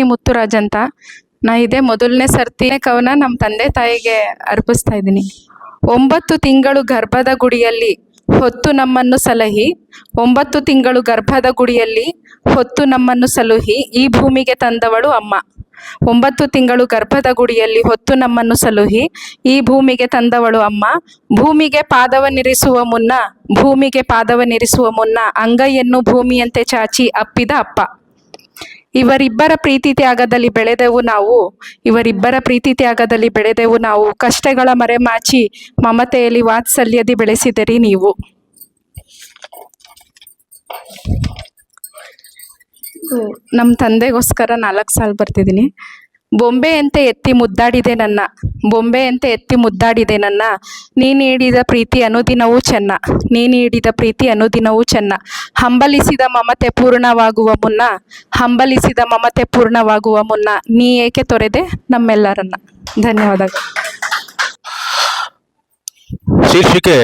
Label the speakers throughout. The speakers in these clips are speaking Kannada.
Speaker 1: ಮುತ್ತುರಾಜ್ ಅಂತ. ನಾ ಇದೇ ಮೊದಲನೇ ಸರ್ತಿ ಕವನ ನಮ್ಮ ತಂದೆ ತಾಯಿಗೆ ಅರ್ಪಿಸ್ತಾ ಇದ್ದೀನಿ. 9 ತಿಂಗಳು ಗರ್ಭದ ಗುಡಿಯಲ್ಲಿ ಹೊತ್ತು ನಮ್ಮನ್ನು ಸಲಹಿ, 9 ತಿಂಗಳು ಗರ್ಭದ ಗುಡಿಯಲ್ಲಿ ಹೊತ್ತು ನಮ್ಮನ್ನು ಸಲುಹಿ ಈ ಭೂಮಿಗೆ ತಂದವಳು ಅಮ್ಮ. 9 ತಿಂಗಳು ಗರ್ಭದ ಗುಡಿಯಲ್ಲಿ ಹೊತ್ತು ನಮ್ಮನ್ನು ಸಲುಹಿ ಈ ಭೂಮಿಗೆ ತಂದವಳು ಅಮ್ಮ. ಭೂಮಿಗೆ ಪಾದವನ್ನಿರಿಸುವ ಮುನ್ನ ಅಂಗೈಯನ್ನು ಭೂಮಿಯಂತೆ ಚಾಚಿ ಅಪ್ಪಿದ ಅಪ್ಪ. ಇವರಿಬ್ಬರ ಪ್ರೀತಿ ತ್ಯಾಗದಲ್ಲಿ ಬೆಳೆದೆವು ನಾವು. ಕಷ್ಟಗಳ ಮರೆಮಾಚಿ ಮಮತೆಯಲ್ಲಿ ವಾತ್ಸಲ್ಯದಿ ಬೆಳೆಸಿದಿರಿ ನೀವು. ನಮ್ಮ ತಂದೆಗೋಸ್ಕರ 4 ಸಾಲು ಬರ್ತಿದ್ದೀನಿ. ಬೊಂಬೆಯಂತೆ ಎತ್ತಿ ಮುದ್ದಾಡಿದೆ ನನ್ನ ನೀ ನೀಡಿದ ಪ್ರೀತಿ ಅನುದಿನವೂ ಚೆನ್ನ. ಹಂಬಲಿಸಿದ ಮಮತೆ ಪೂರ್ಣವಾಗುವ ಮುನ್ನ ನೀ ಏಕೆ ತೊರೆದೆ ನಮ್ಮೆಲ್ಲರನ್ನ. ಧನ್ಯವಾದಗಳು.
Speaker 2: ಶೀರ್ಷಿಕೆ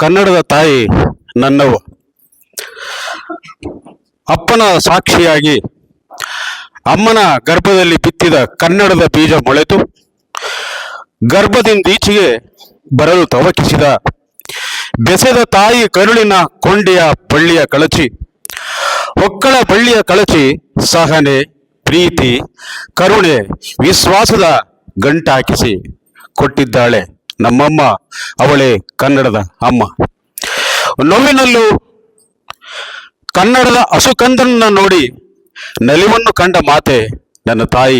Speaker 2: ಕನ್ನಡದ ತಾಯಿ ನನ್ನವ್ವ. ಅಪ್ಪನ ಸಾಕ್ಷಿಯಾಗಿ ಅಮ್ಮನ ಗರ್ಭದಲ್ಲಿ ಬಿತ್ತಿದ ಕನ್ನಡದ ಬೀಜ ಮೊಳೆತು ಗರ್ಭದಿಂದೀಚೆಗೆ ಬರಲು ತವಕಿಸಿದ ಬೆಸೆದ ತಾಯಿ ಕರುಳಿನ ಕೊಂಡಿಯ ಬಳ್ಳಿಯ ಕಳಚಿ, ಒಕ್ಕಳ ಬಳ್ಳಿಯ ಕಳಚಿ ಸಹನೆ, ಪ್ರೀತಿ, ಕರುಣೆ, ವಿಶ್ವಾಸದ ಗಂಟಾಕಿಸಿ ಕೊಟ್ಟಿದ್ದಾಳೆ ನಮ್ಮಮ್ಮ. ಅವಳೇ ಕನ್ನಡದ ಅಮ್ಮ. ನೋವಿನಲ್ಲೂ ಕನ್ನಡದ ಹಸುಕಂದನ್ನ ನೋಡಿ ನಲಿವನ್ನು ಕಂಡ ಮಾತೆ ನನ್ನ ತಾಯಿ.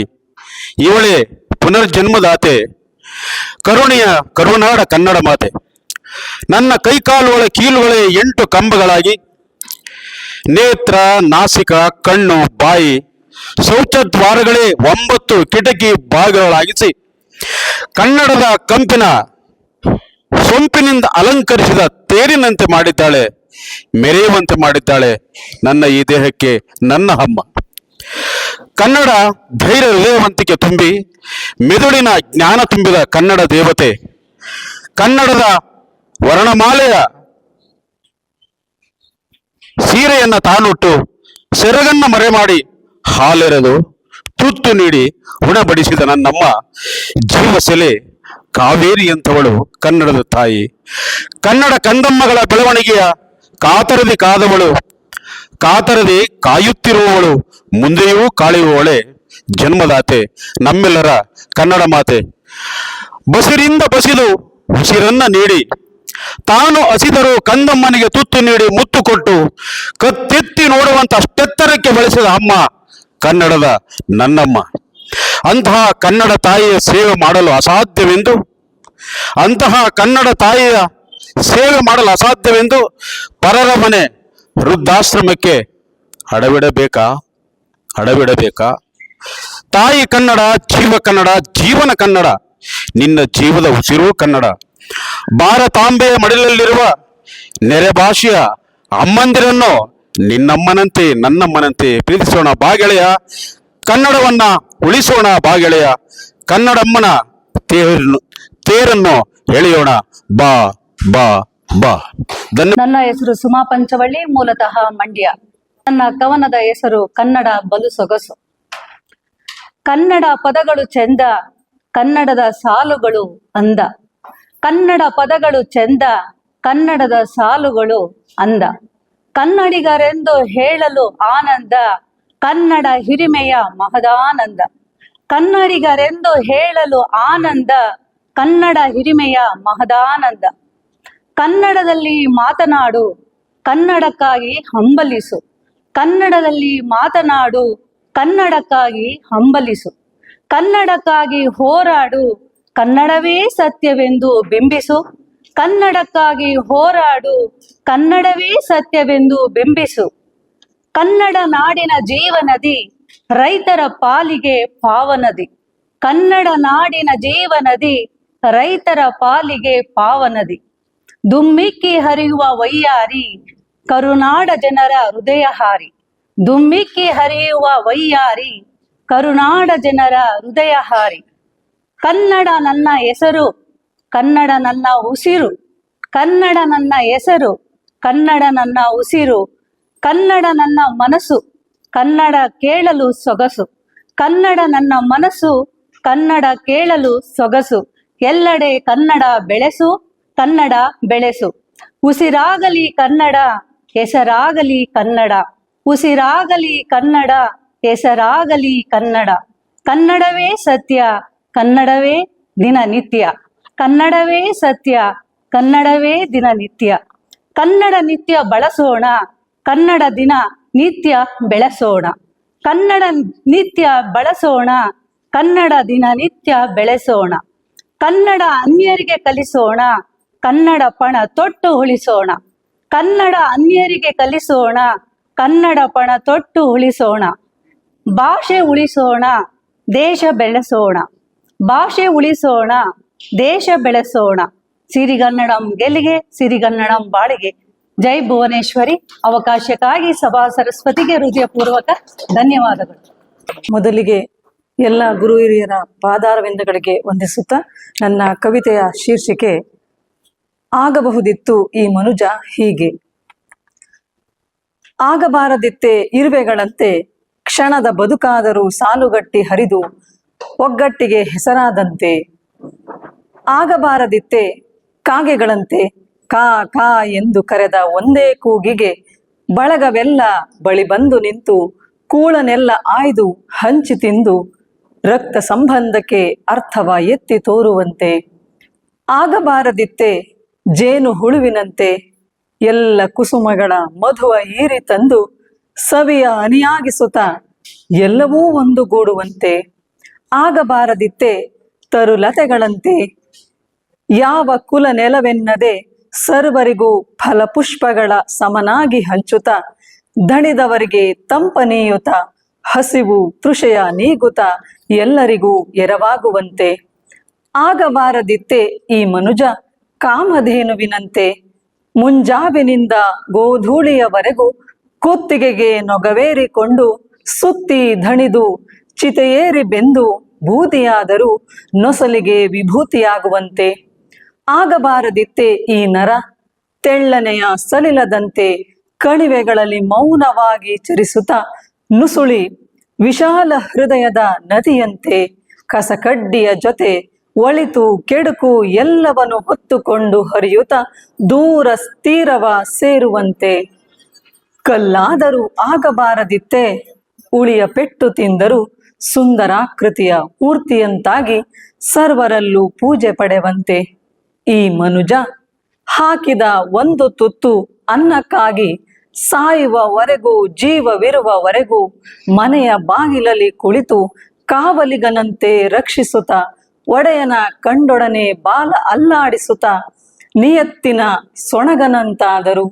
Speaker 2: ಇವಳೇ ಪುನರ್ಜನ್ಮದಾತೆ, ಕರುನಾಡ ಕನ್ನಡ ಮಾತೆ. ನನ್ನ ಕೈಕಾಲುಗಳ ಕೀಲುಗಳೇ 8 ಕಂಬಗಳಾಗಿ, ನೇತ್ರ, ನಾಸಿಕ, ಕಣ್ಣು, ಬಾಯಿ, ಶೌಚದ್ವಾರಗಳೇ 9 ಕಿಟಕಿ ಬಾಗಿಲುಗಳಾಗಿಸಿ ಕನ್ನಡದ ಕಂಪಿನ ಸೊಂಪಿನಿಂದ ಅಲಂಕರಿಸಿದ ತೇರಿನಂತೆ ಮಾಡಿದ್ದಾಳೆ, ಮೆರೆಯುವಂತೆ ಮಾಡಿದ್ದಾಳೆ ನನ್ನ ಈ ದೇಹಕ್ಕೆ ನನ್ನ ಅಮ್ಮ. ಕನ್ನಡ ಧೈರ್ಯ ಹೃದಯವಂತಿಕೆ ತುಂಬಿ ಮೆದುಳಿನ ಜ್ಞಾನ ತುಂಬಿದ ಕನ್ನಡ ದೇವತೆ. ಕನ್ನಡದ ವರ್ಣಮಾಲೆಯ ಸೀರೆಯನ್ನ ತಾನುಟ್ಟು ಸೆರಗನ್ನ ಮರೆಮಾಡಿ ಹಾಲೆರೆದು ತುತ್ತು ನೀಡಿ ಉಣಬಡಿಸಿದ ನನ್ನಮ್ಮ ಜೀವಸೆಲೆ ಕಾವೇರಿಯಂಥವಳು ಕನ್ನಡದ ತಾಯಿ. ಕನ್ನಡ ಕಂದಮ್ಮಗಳ ಬೆಳವಣಿಗೆಯ ಕಾತರದಿ ಕಾಯುತ್ತಿರುವವಳು, ಮುಂದೆಯೂ ಕಾಯುವವಳೆ ಜನ್ಮದಾತೆ ನಮ್ಮೆಲ್ಲರ ಕನ್ನಡ ಮಾತೆ. ಬಸಿರಿಂದ ಬಸಿದು ಉಸಿರನ್ನ ನೀಡಿ ತಾನು ಹಸಿದರೂ ಕಂದಮ್ಮನಿಗೆ ತುತ್ತು ನೀಡಿ ಮುತ್ತು ಕೊಟ್ಟು ಕತ್ತೆತ್ತಿ ನೋಡುವಂತ ಅಷ್ಟೆತ್ತರಕ್ಕೆ ಬೆಳೆಸಿದ ಅಮ್ಮ ಕನ್ನಡದ ನನ್ನಮ್ಮ. ಅಂತಹ ಕನ್ನಡ ತಾಯಿಯ ಸೇವೆ ಮಾಡಲು ಅಸಾಧ್ಯವೆಂದು ಪರರ ಮನೆ ವೃದ್ಧಾಶ್ರಮಕ್ಕೆ ಅಡವಿಡಬೇಕಾ? ತಾಯಿ ಕನ್ನಡ, ಜೀವ ಕನ್ನಡ, ಜೀವನ ಕನ್ನಡ, ನಿನ್ನ ಜೀವದ ಉಸಿರು ಕನ್ನಡ. ಭಾರತಾಂಬೆಯ ಮಡಿಲಲ್ಲಿರುವ ನೆರೆ ಭಾಷೆಯ ಅಮ್ಮಂದಿರನ್ನು ನಿನ್ನಮ್ಮನಂತೆ ನನ್ನಮ್ಮನಂತೆ ಪ್ರೀತಿಸೋಣ ಬಾಗೆಳೆಯ. ಕನ್ನಡವನ್ನ ಉಳಿಸೋಣ ಬಾಗೆಳೆಯ. ಕನ್ನಡಮ್ಮನ ತೇರನ್ನು ಎಳೆಯೋಣ ಬಾ ಬಾ ಬಾ.
Speaker 3: ನನ್ನ ಹೆಸರು ಸುಮಾ ಪಂಚವಳ್ಳಿ, ಮೂಲತಃ ಮಂಡ್ಯ. ನನ್ನ ಕವನದ ಹೆಸರು ಕನ್ನಡ ಬಲು ಸೊಗಸು. ಕನ್ನಡ ಪದಗಳು ಚೆಂದ, ಕನ್ನಡದ ಸಾಲುಗಳು ಅಂದ. ಕನ್ನಡ ಪದಗಳು ಚೆಂದ, ಕನ್ನಡದ ಸಾಲುಗಳು ಅಂದ. ಕನ್ನಡಿಗರೆಂದು ಹೇಳಲು ಆನಂದ, ಕನ್ನಡ ಹಿರಿಮೆಯ ಮಹದಾನಂದ. ಕನ್ನಡಿಗರೆಂದು ಹೇಳಲು ಆನಂದ, ಕನ್ನಡ ಹಿರಿಮೆಯ ಮಹದಾನಂದ. ಕನ್ನಡದಲ್ಲಿ ಮಾತನಾಡು, ಕನ್ನಡಕ್ಕಾಗಿ ಹಂಬಲಿಸು. ಕನ್ನಡದಲ್ಲಿ ಮಾತನಾಡು, ಕನ್ನಡಕ್ಕಾಗಿ ಹಂಬಲಿಸು. ಕನ್ನಡಕ್ಕಾಗಿ ಹೋರಾಡು, ಕನ್ನಡವೇ ಸತ್ಯವೆಂದು ಬಿಂಬಿಸು. ಕನ್ನಡಕ್ಕಾಗಿ ಹೋರಾಡು, ಕನ್ನಡವೇ ಸತ್ಯವೆಂದು ಬಿಂಬಿಸು. ಕನ್ನಡ ನಾಡಿನ ಜೀವನದಿ, ರೈತರ ಪಾಲಿಗೆ ಪಾವನದಿ. ಕನ್ನಡ ನಾಡಿನ ಜೀವನದಿ, ರೈತರ ಪಾಲಿಗೆ ಪಾವನದಿ. ದುಮ್ಮಿಕ್ಕಿ ಹರಿಯುವ ವೈಯಾರಿ, ಕರುನಾಡ ಜನರ ಹೃದಯ ಹಾರಿ. ದುಮ್ಮಿಕ್ಕಿ ಹರಿಯುವ ವೈಯಾರಿ, ಕರುನಾಡ ಜನರ ಹೃದಯ ಹಾರಿ. ಕನ್ನಡ ನನ್ನ ಹೆಸರು, ಕನ್ನಡ ನನ್ನ ಉಸಿರು. ಕನ್ನಡ ನನ್ನ ಹೆಸರು, ಕನ್ನಡ ನನ್ನ ಉಸಿರು. ಕನ್ನಡ ನನ್ನ ಮನಸ್ಸು, ಕನ್ನಡ ಕೇಳಲು ಸೊಗಸು. ಕನ್ನಡ ನನ್ನ ಮನಸ್ಸು, ಕನ್ನಡ ಕೇಳಲು ಸೊಗಸು. ಎಲ್ಲೆಡೆ ಕನ್ನಡ ಬೆಳೆಸು, ಕನ್ನಡ ಬೆಳೆಸು. ಉಸಿರಾಗಲಿ ಕನ್ನಡ, ಹೆಸರಾಗಲಿ ಕನ್ನಡ. ಉಸಿರಾಗಲಿ ಕನ್ನಡ, ಹೆಸರಾಗಲಿ ಕನ್ನಡ. ಕನ್ನಡವೇ ಸತ್ಯ, ಕನ್ನಡವೇ ದಿನನಿತ್ಯ. ಕನ್ನಡವೇ ಸತ್ಯ, ಕನ್ನಡವೇ ದಿನನಿತ್ಯ. ಕನ್ನಡ ನಿತ್ಯ ಬಳಸೋಣ, ಕನ್ನಡ ದಿನ ನಿತ್ಯ ಬೆಳೆಸೋಣ. ಕನ್ನಡ ನಿತ್ಯ ಬಳಸೋಣ, ಕನ್ನಡ ದಿನ ನಿತ್ಯ ಬೆಳೆಸೋಣ. ಕನ್ನಡ ಅನ್ಯರಿಗೆ ಕಲಿಸೋಣ, ಕನ್ನಡ ಪಣ ತೊಟ್ಟು ಉಳಿಸೋಣ. ಕನ್ನಡ ಅನ್ಯರಿಗೆ ಕಲಿಸೋಣ, ಕನ್ನಡ ಪಣ ತೊಟ್ಟು ಉಳಿಸೋಣ. ಭಾಷೆ ಉಳಿಸೋಣ, ದೇಶ ಬೆಳೆಸೋಣ. ಭಾಷೆ ಉಳಿಸೋಣ, ದೇಶ ಬೆಳೆಸೋಣ. ಸಿರಿಗನ್ನಡಂ ಗೆಲ್ಲಿಗೆ, ಸಿರಿಗನ್ನಡಂ ಬಾಳಿಗೆ. ಜೈ ಭುವನೇಶ್ವರಿ. ಅವಕಾಶಕ್ಕಾಗಿ ಸಭಾ ಸರಸ್ವತಿಗೆ ಹೃದಯಪೂರ್ವಕ ಧನ್ಯವಾದಗಳು.
Speaker 4: ಮೊದಲಿಗೆ ಎಲ್ಲ ಗುರು ಹಿರಿಯರ ಪಾದಾರವಿಂದಗಳಿಗೆ ವಂದಿಸುತ್ತಾ ನನ್ನ ಕವಿತೆಯ ಶೀರ್ಷಿಕೆ ಆಗಬಹುದಿತ್ತು ಈ ಮನುಜ ಹೀಗೆ. ಆಗಬಾರದಿತ್ತೆ ಇರುವೆಗಳಂತೆ ಕ್ಷಣದ ಬದುಕಾದರೂ ಸಾಲುಗಟ್ಟಿ ಹರಿದು ಒಗ್ಗಟ್ಟಿಗೆ ಹೆಸರಾದಂತೆ. ಆಗಬಾರದಿತ್ತೆ ಕಾಗೆಗಳಂತೆ ಕಾ ಕಾ ಎಂದು ಕರೆದ ಒಂದೇ ಕೂಗಿಗೆ ಬಳಗವೆಲ್ಲ ಬಳಿ ಬಂದು ನಿಂತು ಕೂಳನೆಲ್ಲ ಆಯ್ದು ಹಂಚಿ ತಿಂದು ರಕ್ತ ಸಂಬಂಧಕ್ಕೆ ಅರ್ಥವ ಎತ್ತಿ ತೋರುವಂತೆ. ಆಗಬಾರದಿತ್ತೆ ಜೇನು ಹುಳುವಿನಂತೆ ಎಲ್ಲ ಕುಸುಮಗಳ ಮಧುವ ಹೀರಿ ತಂದು ಸವಿಯ ಅನಿಯಾಗಿಸುತ್ತ ಎಲ್ಲವೂ ಒಂದುಗೂಡುವಂತೆ. ಆಗಬಾರದಿತ್ತೆ ತರುಲತೆಗಳಂತೆ ಯಾವ ಕುಲ ನೆಲವೆನ್ನದೆ ಸರ್ವರಿಗೂ ಫಲಪುಷ್ಪಗಳ ಸಮನಾಗಿ ಹಂಚುತ್ತ ದಣಿದವರಿಗೆ ತಂಪನೀಯುತ ಹಸಿವು ತೃಷೆಯ ನೀಗುತ್ತ ಎಲ್ಲರಿಗೂ ಎರವಾಗುವಂತೆ. ಆಗಬಾರದಿತ್ತೆ ಈ ಮನುಜ ಕಾಮಧೇನುವಿನಂತೆ ಮುಂಜಾವಿನಿಂದ ಗೋಧೂಳಿಯವರೆಗೂ ಕುತ್ತಿಗೆಗೆ ನೊಗವೇರಿಕೊಂಡು ಸುತ್ತಿ ಧಣಿದು ಚಿತೆಯೇರಿ ಬೆಂದು ಬೂದಿಯಾದರೂ ನೊಸಲಿಗೆ ವಿಭೂತಿಯಾಗುವಂತೆ. ಆಗಬಾರದಿತ್ತೆ ಈ ನರ ತೆಳ್ಳನೆಯ ಸಲಿಲದಂತೆ ಕಣಿವೆಗಳಲ್ಲಿ ಮೌನವಾಗಿ ಚರಿಸುತ್ತ ನುಸುಳಿ ವಿಶಾಲ ಹೃದಯದ ನದಿಯಂತೆ ಕಸಕಡ್ಡಿಯ ಜೊತೆ ಒಳಿತು ಕೆಡುಕು ಎಲ್ಲವನ್ನು ಹೊತ್ತುಕೊಂಡು ಹರಿಯುತ್ತ ದೂರ ತೀರವ ಸೇರುವಂತೆ. ಕಲ್ಲಾದರೂ ಆಗಬಾರದಿತ್ತೆ ಉಳಿಯ ಪೆಟ್ಟು ತಿಂದರೂ ಸುಂದರಾಕೃತಿಯ ಮೂರ್ತಿಯಂತಾಗಿ ಸರ್ವರಲ್ಲೂ ಪೂಜೆ ಪಡೆವಂತೆ. ಈ ಮನುಜ ಹಾಕಿದ ಒಂದು ತುತ್ತು ಅನ್ನಕ್ಕಾಗಿ ಸಾಯುವವರೆಗೂ ಜೀವವಿರುವವರೆಗೂ ಮನೆಯ ಬಾಗಿಲಲ್ಲಿ ಕುಳಿತು ಕಾವಲಿಗನಂತೆ ರಕ್ಷಿಸುತ್ತ ಒಡೆಯನ ಕಂಡೊಡನೆ ಬಾಲ ಅಲ್ಲಾಡಿಸುತ್ತ ನಿಯತ್ತಿನ ಸೊಣಗನಂತಾದರೂ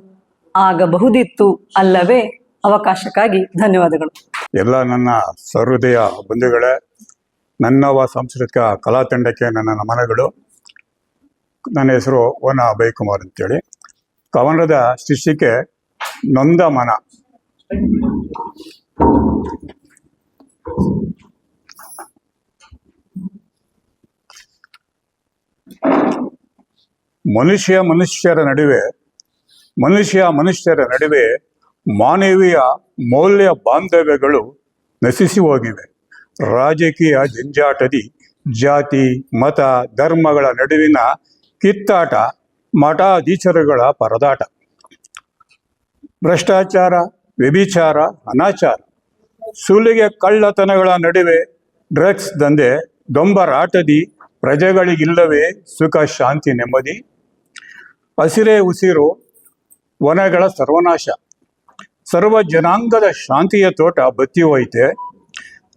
Speaker 4: ಆಗಬಹುದಿತ್ತು ಅಲ್ಲವೇ? ಅವಕಾಶಕ್ಕಾಗಿ ಧನ್ಯವಾದಗಳು.
Speaker 5: ಎಲ್ಲ ನನ್ನ ಸಹೃದಯ ಬಂಧುಗಳೇ, ನನ್ನವ ಸಾಂಸ್ಕೃತಿಕ ಕಲಾ ತಂಡಕ್ಕೆ ನನ್ನ ನಮನಗಳು. ನನ್ನ ಹೆಸರು ಓನ ಅಭಯಕುಮಾರ್ ಅಂತೇಳಿ. ಕವನದ ಶೀರ್ಷಿಕೆ ನೊಂದ ಮನ. ಮನುಷ್ಯರ ನಡುವೆ ಮಾನವೀಯ ಮೌಲ್ಯ ಬಾಂಧವ್ಯಗಳು ನಶಿಸಿ ಹೋಗಿವೆ. ರಾಜಕೀಯ ಜಂಜಾಟದಿ ಜಾತಿ ಮತ ಧರ್ಮಗಳ ನಡುವಿನ ಕಿತ್ತಾಟ, ಮಠಾಧೀಶರುಗಳ ಪರದಾಟ, ಭ್ರಷ್ಟಾಚಾರ, ವ್ಯಭಿಚಾರ, ಅನಾಚಾರ, ಸುಲಿಗೆ ಕಳ್ಳತನಗಳ ನಡುವೆ ಡ್ರಗ್ಸ್ ದಂಧೆ, ದೊಂಬರಾಟದಿ ಪ್ರಜೆಗಳಿಗಿಲ್ಲವೇ ಸುಖ ಶಾಂತಿ ನೆಮ್ಮದಿ. ಹಸಿರೇ ಉಸಿರು ವನಗಳ ಸರ್ವನಾಶ, ಸರ್ವ ಜನಾಂಗದ ಶಾಂತಿಯ ತೋಟ ಬತ್ತಿ ಹೋಯ್ತೆ.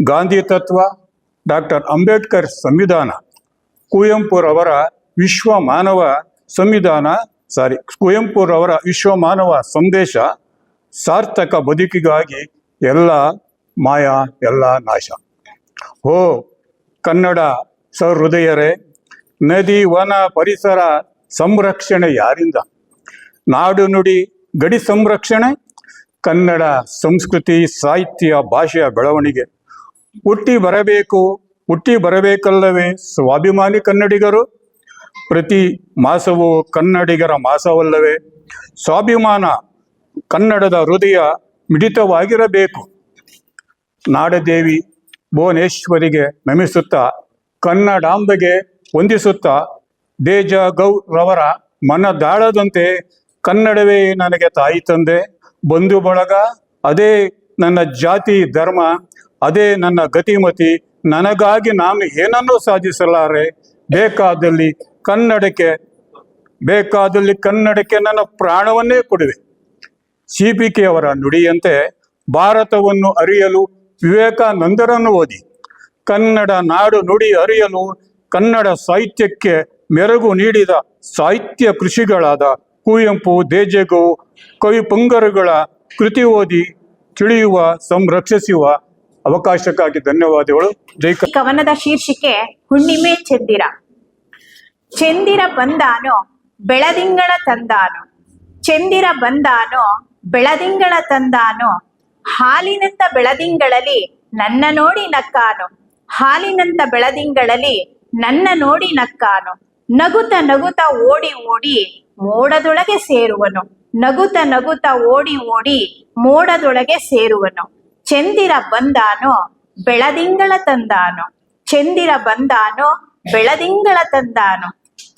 Speaker 5: ಗಾಂಧಿ ತತ್ವ, ಡಾಕ್ಟರ್ ಅಂಬೇಡ್ಕರ್ ಸಂವಿಧಾನ, ಕುವೆಂಪುರವರ ವಿಶ್ವ ಮಾನವ ಸಂದೇಶ ಸಾರ್ಥಕ ಬದುಕಿಗಾಗಿ ಎಲ್ಲ ಮಾಯ ಎಲ್ಲ ನಾಶ. ಹೋ ಕನ್ನಡ ಸಹೃದಯರೇ, ನದಿ ವನ ಪರಿಸರ ಸಂರಕ್ಷಣೆ ಯಾರಿಂದ? ನಾಡು ನುಡಿ ಗಡಿ ಸಂರಕ್ಷಣೆ, ಕನ್ನಡ ಸಂಸ್ಕೃತಿ ಸಾಹಿತ್ಯ ಭಾಷೆಯ ಬೆಳವಣಿಗೆ. ಹುಟ್ಟಿ ಬರಬೇಕಲ್ಲವೇ ಸ್ವಾಭಿಮಾನಿ ಕನ್ನಡಿಗರು? ಪ್ರತಿ ಮಾಸವೂ ಕನ್ನಡಿಗರ ಮಾಸವಲ್ಲವೇ? ಸ್ವಾಭಿಮಾನ ಕನ್ನಡದ ಹೃದಯ ಮಿಡಿತವಾಗಿರಬೇಕು. ನಾಡದೇವಿ ಭುವನೇಶ್ವರಿಗೆ ನಮಿಸುತ್ತಾ, ಕನ್ನಡಾಂಬೆಗೆ ವಂದಿಸುತ್ತಾ, ದೇಜ ಗೌರವರ ಮನದಾಳದಂತೆ ಕನ್ನಡವೇ ನನಗೆ ತಾಯಿ ತಂದೆ, ಬಂಧು ಬಳಗ, ಅದೇ ನನ್ನ ಜಾತಿ ಧರ್ಮ, ಅದೇ ನನ್ನ ಗತಿಮತಿ, ನನಗಾಗಿ ನಾನು ಏನನ್ನೂ ಸಾಧಿಸಲಾರೆ, ಬೇಕಾದಲ್ಲಿ ಕನ್ನಡಕ್ಕೆ ನನ್ನ ಪ್ರಾಣವನ್ನೇ ಕೊಡುವೆ. CPK ಅವರ ನುಡಿಯಂತೆ ಭಾರತವನ್ನು ಅರಿಯಲು ವಿವೇಕಾನಂದರನ್ನು ಓದಿ, ಕನ್ನಡ ನಾಡು ನುಡಿ ಅರಿಯಲು ಕನ್ನಡ ಸಾಹಿತ್ಯಕ್ಕೆ ಮೆರುಗು ನೀಡಿದ ಸಾಹಿತ್ಯ ಕೃಷಿಗಳಾದ ಕುವೆಂಪು, ದೇಜಗೌ, ಕವಿ ಪುಂಗರುಗಳ ಕೃತಿ ಓದಿ ತಿಳಿಯುವ, ಸಂರಕ್ಷಿಸುವ ಅವಕಾಶಕ್ಕಾಗಿ ಧನ್ಯವಾದಗಳು. ಜೈ
Speaker 6: ಈ ಕವನದ ಶೀರ್ಷಿಕೆ ಹುಣ್ಣಿಮೆ ಚಂದಿರ. ಚಂದಿರ ಬಂದಾನೋ ಬೆಳದಿಂಗಳ ತಂದಾನೋ, ಚಂದಿರ ಬಂದಾನೋ ಬೆಳದಿಂಗಳ ತಂದಾನೋ, ಹಾಲಿನಂತ ಬೆಳದಿಂಗಳಲ್ಲಿ ನನ್ನ ನೋಡಿ ನಕ್ಕಾನು, ಹಾಲಿನಂತ ಬೆಳದಿಂಗಳಲ್ಲಿ ನನ್ನ ನೋಡಿ ನಕ್ಕಾನು, ನಗುತ್ತ ನಗುತ್ತ ಓಡಿ ಓಡಿ ಮೋಡದೊಳಗೆ ಸೇರುವನು, ನಗುತ್ತ ನಗುತ್ತ ಓಡಿ ಓಡಿ ಮೋಡದೊಳಗೆ ಸೇರುವನು. ಚಂದಿರ ಬಂದಾನೋ ಬೆಳದಿಂಗಳ ತಂದಾನೋ, ಚಂದಿರ ಬಂದಾನೋ ಬೆಳದಿಂಗಳ ತಂದಾನೋ,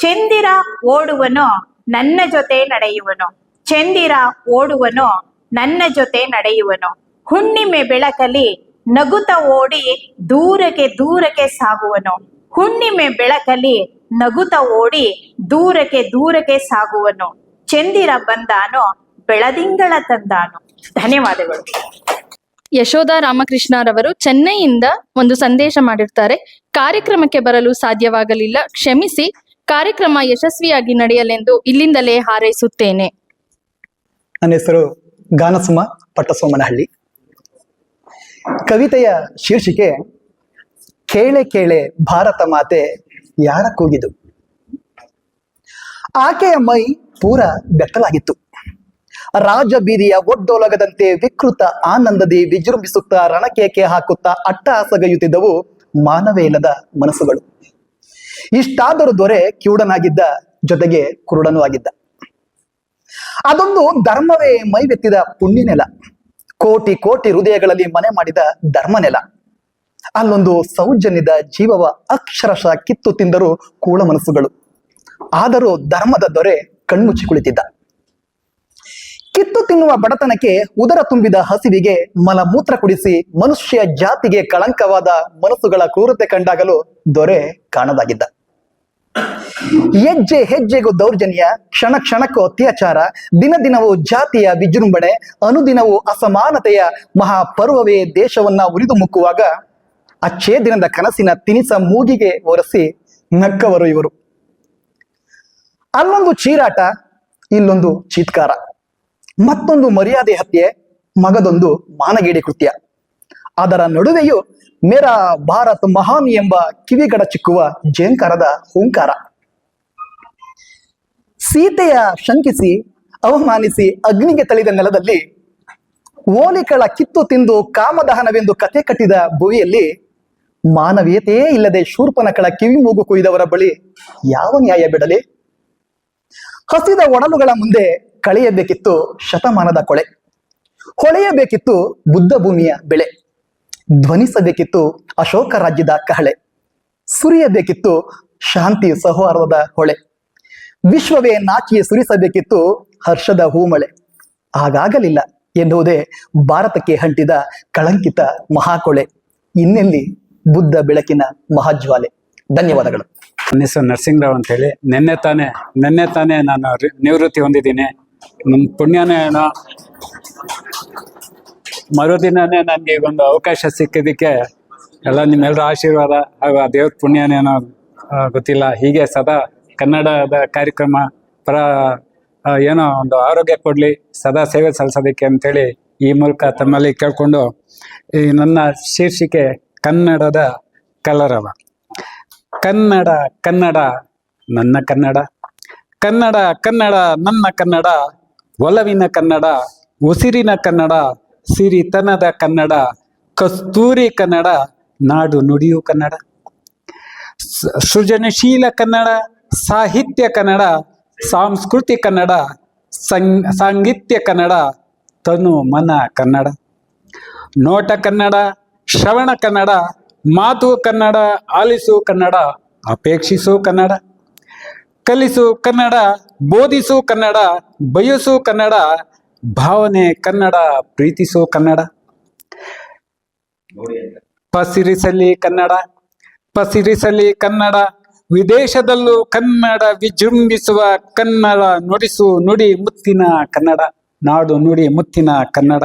Speaker 6: ಚಂದಿರ ಓಡುವನೋ ನನ್ನ ಜೊತೆ ನಡೆಯುವನು, ಚಂದಿರ ಓಡುವನೋ ನನ್ನ ಜೊತೆ ನಡೆಯುವನು. ಹುಣ್ಣಿಮೆ ಬೆಳಕಲ್ಲಿ ನಗುತ್ತ ಓಡಿ ದೂರಕ್ಕೆ ದೂರಕ್ಕೆ ಸಾಗುವನು, ಹುಣ್ಣಿಮೆ ಬೆಳಕಲ್ಲಿ ನಗುತ್ತ ಓಡಿ ದೂರಕ್ಕೆ ದೂರಕ್ಕೆ ಸಾಗುವನು. ಚಂದಿರ ಬಂದಾನೋ ಬೆಳದಿಂಗಳ ತಂದಾನೋ. ಧನ್ಯವಾದಗಳು.
Speaker 1: ಯಶೋಧ ರಾಮಕೃಷ್ಣರವರು ಚೆನ್ನೈಯಿಂದ ಒಂದು ಸಂದೇಶ ಮಾಡಿರ್ತಾರೆ. ಕಾರ್ಯಕ್ರಮಕ್ಕೆ ಬರಲು ಸಾಧ್ಯವಾಗಲಿಲ್ಲ, ಕ್ಷಮಿಸಿ. ಕಾರ್ಯಕ್ರಮ ಯಶಸ್ವಿಯಾಗಿ ನಡೆಯಲೆಂದು ಇಲ್ಲಿಂದಲೇ ಹಾರೈಸುತ್ತೇನೆ.
Speaker 7: ನನ್ನ ಹೆಸರು ಗಾನಸುಮ ಪಟ್ಟಸೋಮನಹಳ್ಳಿ. ಕವಿತೆಯ ಶೀರ್ಷಿಕೆ ಕೇಳೆ ಕೇಳೆ ಭಾರತ ಮಾತೆ ಯಾರ ಕೂಗಿದು. ಆಕೆಯ ಮೈ ಪೂರ ಬೆತ್ತಲಾಗಿತ್ತು. ರಾಜ ಬೀದಿಯ ಒಡ್ಡೋಲಗದಂತೆ ವಿಕೃತ ಆನಂದದಿ ವಿಜೃಂಭಿಸುತ್ತಾ ರಣಕೇಕೆ ಹಾಕುತ್ತಾ ಅಟ್ಟಹಾಸಗೈಯುತ್ತಿದ್ದವು ಮಾನವೇ ಇಲ್ಲದ ಮನಸ್ಸುಗಳು. ಇಷ್ಟಾದರೂ ದೊರೆ ಕಿವುಡನಾಗಿದ್ದ, ಜೊತೆಗೆ ಕುರುಡನೂ ಆಗಿದ್ದ. ಅದೊಂದು ಧರ್ಮವೇ ಮೈವೆತ್ತಿದ ಪುಣ್ಯ ನೆಲ, ಕೋಟಿ ಕೋಟಿ ಹೃದಯಗಳಲ್ಲಿ ಮನೆ ಮಾಡಿದ ಧರ್ಮ ನೆಲ. ಅಲ್ಲೊಂದು ಸೌಜನ್ಯದ ಜೀವವ ಅಕ್ಷರಶಃ ಕಿತ್ತು ತಿಂದರು ಕೂಳ ಮನಸ್ಸುಗಳು. ಆದರೂ ಧರ್ಮದ ದೊರೆ ಕಣ್ಮುಚ್ಚಿ ಕುಳಿತಿದ್ದ. ಕಿತ್ತು ತಿನ್ನುವ ಬಡತನಕ್ಕೆ, ಉದರ ತುಂಬಿದ ಹಸಿವಿಗೆ, ಮಲಮೂತ್ರ ಕುಡಿಸಿ ಮನುಷ್ಯ ಜಾತಿಗೆ ಕಳಂಕವಾದ ಮನಸ್ಸುಗಳ ಕ್ರೂರತೆ ಕಂಡಾಗಲೂ ದೊರೆ ಕಾಣದಾಗಿದ್ದ. ಹೆಜ್ಜೆ ಹೆಜ್ಜೆಗೂ ದೌರ್ಜನ್ಯ, ಕ್ಷಣ ಕ್ಷಣಕ್ಕೂ ಅತ್ಯಾಚಾರ, ದಿನ ದಿನವೂ ಜಾತಿಯ ವಿಜೃಂಭಣೆ, ಅನುದಿನವೂ ಅಸಮಾನತೆಯ ಮಹಾಪರ್ವವೇ ದೇಶವನ್ನ ಉರಿದು ಮುಕ್ಕುವಾಗ ಅಚ್ಚೇ ದಿನದ ಕನಸಿನ ತಿನಿಸ ಮೂಗಿಗೆ ಒರೆಸಿ ನಕ್ಕವರು ಇವರು. ಅಲ್ಲೊಂದು ಚೀರಾಟ, ಇಲ್ಲೊಂದು ಚೀತ್ಕಾರ, ಮತ್ತೊಂದು ಮರ್ಯಾದೆ ಹತ್ಯೆ, ಮಗದೊಂದು ಮಾನಗೇಡಿ ಕೃತ್ಯ. ಅದರ ನಡುವೆಯೂ ಮೇರಾ ಭಾರತ್ ಮಹಾನ್ ಎಂಬ ಕಿವಿಗಡ ಚಿಕ್ಕುವ ಜೇಂಕಾರದ ಹೂಂಕಾರ. ಸೀತೆಯ ಶಂಕಿಸಿ ಅವಮಾನಿಸಿ ಅಗ್ನಿಗೆ ತಳಿದ ನೆಲದಲ್ಲಿ, ಓಲಿಕಳ ಕಿತ್ತು ತಿಂದು ಕಾಮದಹನವೆಂದು ಕತೆ ಕಟ್ಟಿದ ಭುವಿಯಲ್ಲಿ, ಮಾನವೀಯತೆಯೇ ಇಲ್ಲದೆ ಶೂರ್ಪನಕಳ ಕಿವಿ ಮೂಗು ಕೊಯ್ದವರ ಬಳಿ ಯಾವ ನ್ಯಾಯ ಬಿಡಲಿ? ಹಸಿದ ಒಡಲುಗಳ ಮುಂದೆ ಕಳೆಯಬೇಕಿತ್ತು ಶತಮಾನದ ಕೊಳೆ, ಹೊಳೆಯಬೇಕಿತ್ತು ಬುದ್ಧ ಭೂಮಿಯ ಬೆಳೆ, ಧ್ವನಿಸಬೇಕಿತ್ತು ಅಶೋಕ ರಾಜ್ಯದ ಕಹಳೆ, ಸುರಿಯಬೇಕಿತ್ತು ಶಾಂತಿ ಸೌಹಾರ್ದದ ಹೊಳೆ, ವಿಶ್ವವೇ ನಾಚಿಯೇ ಸುರಿಸಬೇಕಿತ್ತು ಹರ್ಷದ ಹೂಮಳೆ. ಹಾಗಾಗಲಿಲ್ಲ ಎನ್ನುವುದೇ ಭಾರತಕ್ಕೆ ಅಂಟಿದ ಕಳಂಕಿತ ಮಹಾಕೊಳೆ. ಇನ್ನೆಲ್ಲಿ ಬುದ್ಧ ಬೆಳಕಿನ ಮಹಾಜ್ವಾಲೆ. ಧನ್ಯವಾದಗಳು.
Speaker 8: ನನ್ನ ಹೆಸರು ನರಸಿಂಗರಾವ್ ಅಂತೇಳಿ. ನಿನ್ನೆ ತಾನೇ ನಾನು ನಿವೃತ್ತಿ ಹೊಂದಿದ್ದೀನಿ. ನಮ್ಮ ಪುಣ್ಯನೇ ಏನೋ ಮರುದಿನನೇ ನನಗೆ ಒಂದು ಅವಕಾಶ ಸಿಕ್ಕಿದ್ದಕ್ಕೆ ಎಲ್ಲ ನಿಮ್ಮೆಲ್ಲರ ಆಶೀರ್ವಾದ ಹಾಗೂ ಆ ದೇವ್ರ ಪುಣ್ಯನೇನೋ ಗೊತ್ತಿಲ್ಲ. ಹೀಗೆ ಸದಾ ಕನ್ನಡದ ಕಾರ್ಯಕ್ರಮ ಏನೋ ಒಂದು ಆರೋಗ್ಯ ಕೊಡಲಿ, ಸದಾ ಸೇವೆ ಸಲ್ಲಿಸೋದಕ್ಕೆ ಅಂತೇಳಿ ಈ ಮೂಲಕ ತಮ್ಮಲ್ಲಿ ಕೇಳ್ಕೊಂಡು, ಈ ನನ್ನ ಶೀರ್ಷಿಕೆ ಕನ್ನಡದ ಕಲರವ. ಕನ್ನಡ ಕನ್ನಡ ನನ್ನ ಕನ್ನಡ, ಕನ್ನಡ ಕನ್ನಡ ನನ್ನ ಕನ್ನಡ, ಒಲವಿನ ಕನ್ನಡ, ಉಸಿರಿನ ಕನ್ನಡ, ಸಿರಿತನದ ಕನ್ನಡ, ಕಸ್ತೂರಿ ಕನ್ನಡ, ನಾಡು ನುಡಿಯು ಕನ್ನಡ, ಸೃಜನಶೀಲ ಕನ್ನಡ, ಸಾಹಿತ್ಯ ಕನ್ನಡ, ಸಾಂಸ್ಕೃತಿಕ ಕನ್ನಡ, ಸಾಂಗಿತ್ಯ ಕನ್ನಡ, ತನು ಮನ ಕನ್ನಡ, ನೋಟ ಕನ್ನಡ, ಶ್ರವಣ ಕನ್ನಡ, ಮಾತು ಕನ್ನಡ, ಆಲಿಸು ಕನ್ನಡ, ಅಪೇಕ್ಷಿಸು ಕನ್ನಡ, ಕಲಿಸು ಕನ್ನಡ, ಬೋಧಿಸು ಕನ್ನಡ, ಬಯಸು ಕನ್ನಡ, ಭಾವನೆ ಕನ್ನಡ, ಪ್ರೀತಿಸು ಕನ್ನಡ. ಪಸಿರಿಸಲಿ ಕನ್ನಡ, ಪಸಿರಿಸಲಿ ಕನ್ನಡ, ವಿದೇಶದಲ್ಲೂ ಕನ್ನಡ ವಿಜೃಂಭಿಸುವ ಕನ್ನಡ, ನುಡಿಸು ನುಡಿ ಮುತ್ತಿನ ಕನ್ನಡ, ನಾಡು ನುಡಿ ಮುತ್ತಿನ ಕನ್ನಡ.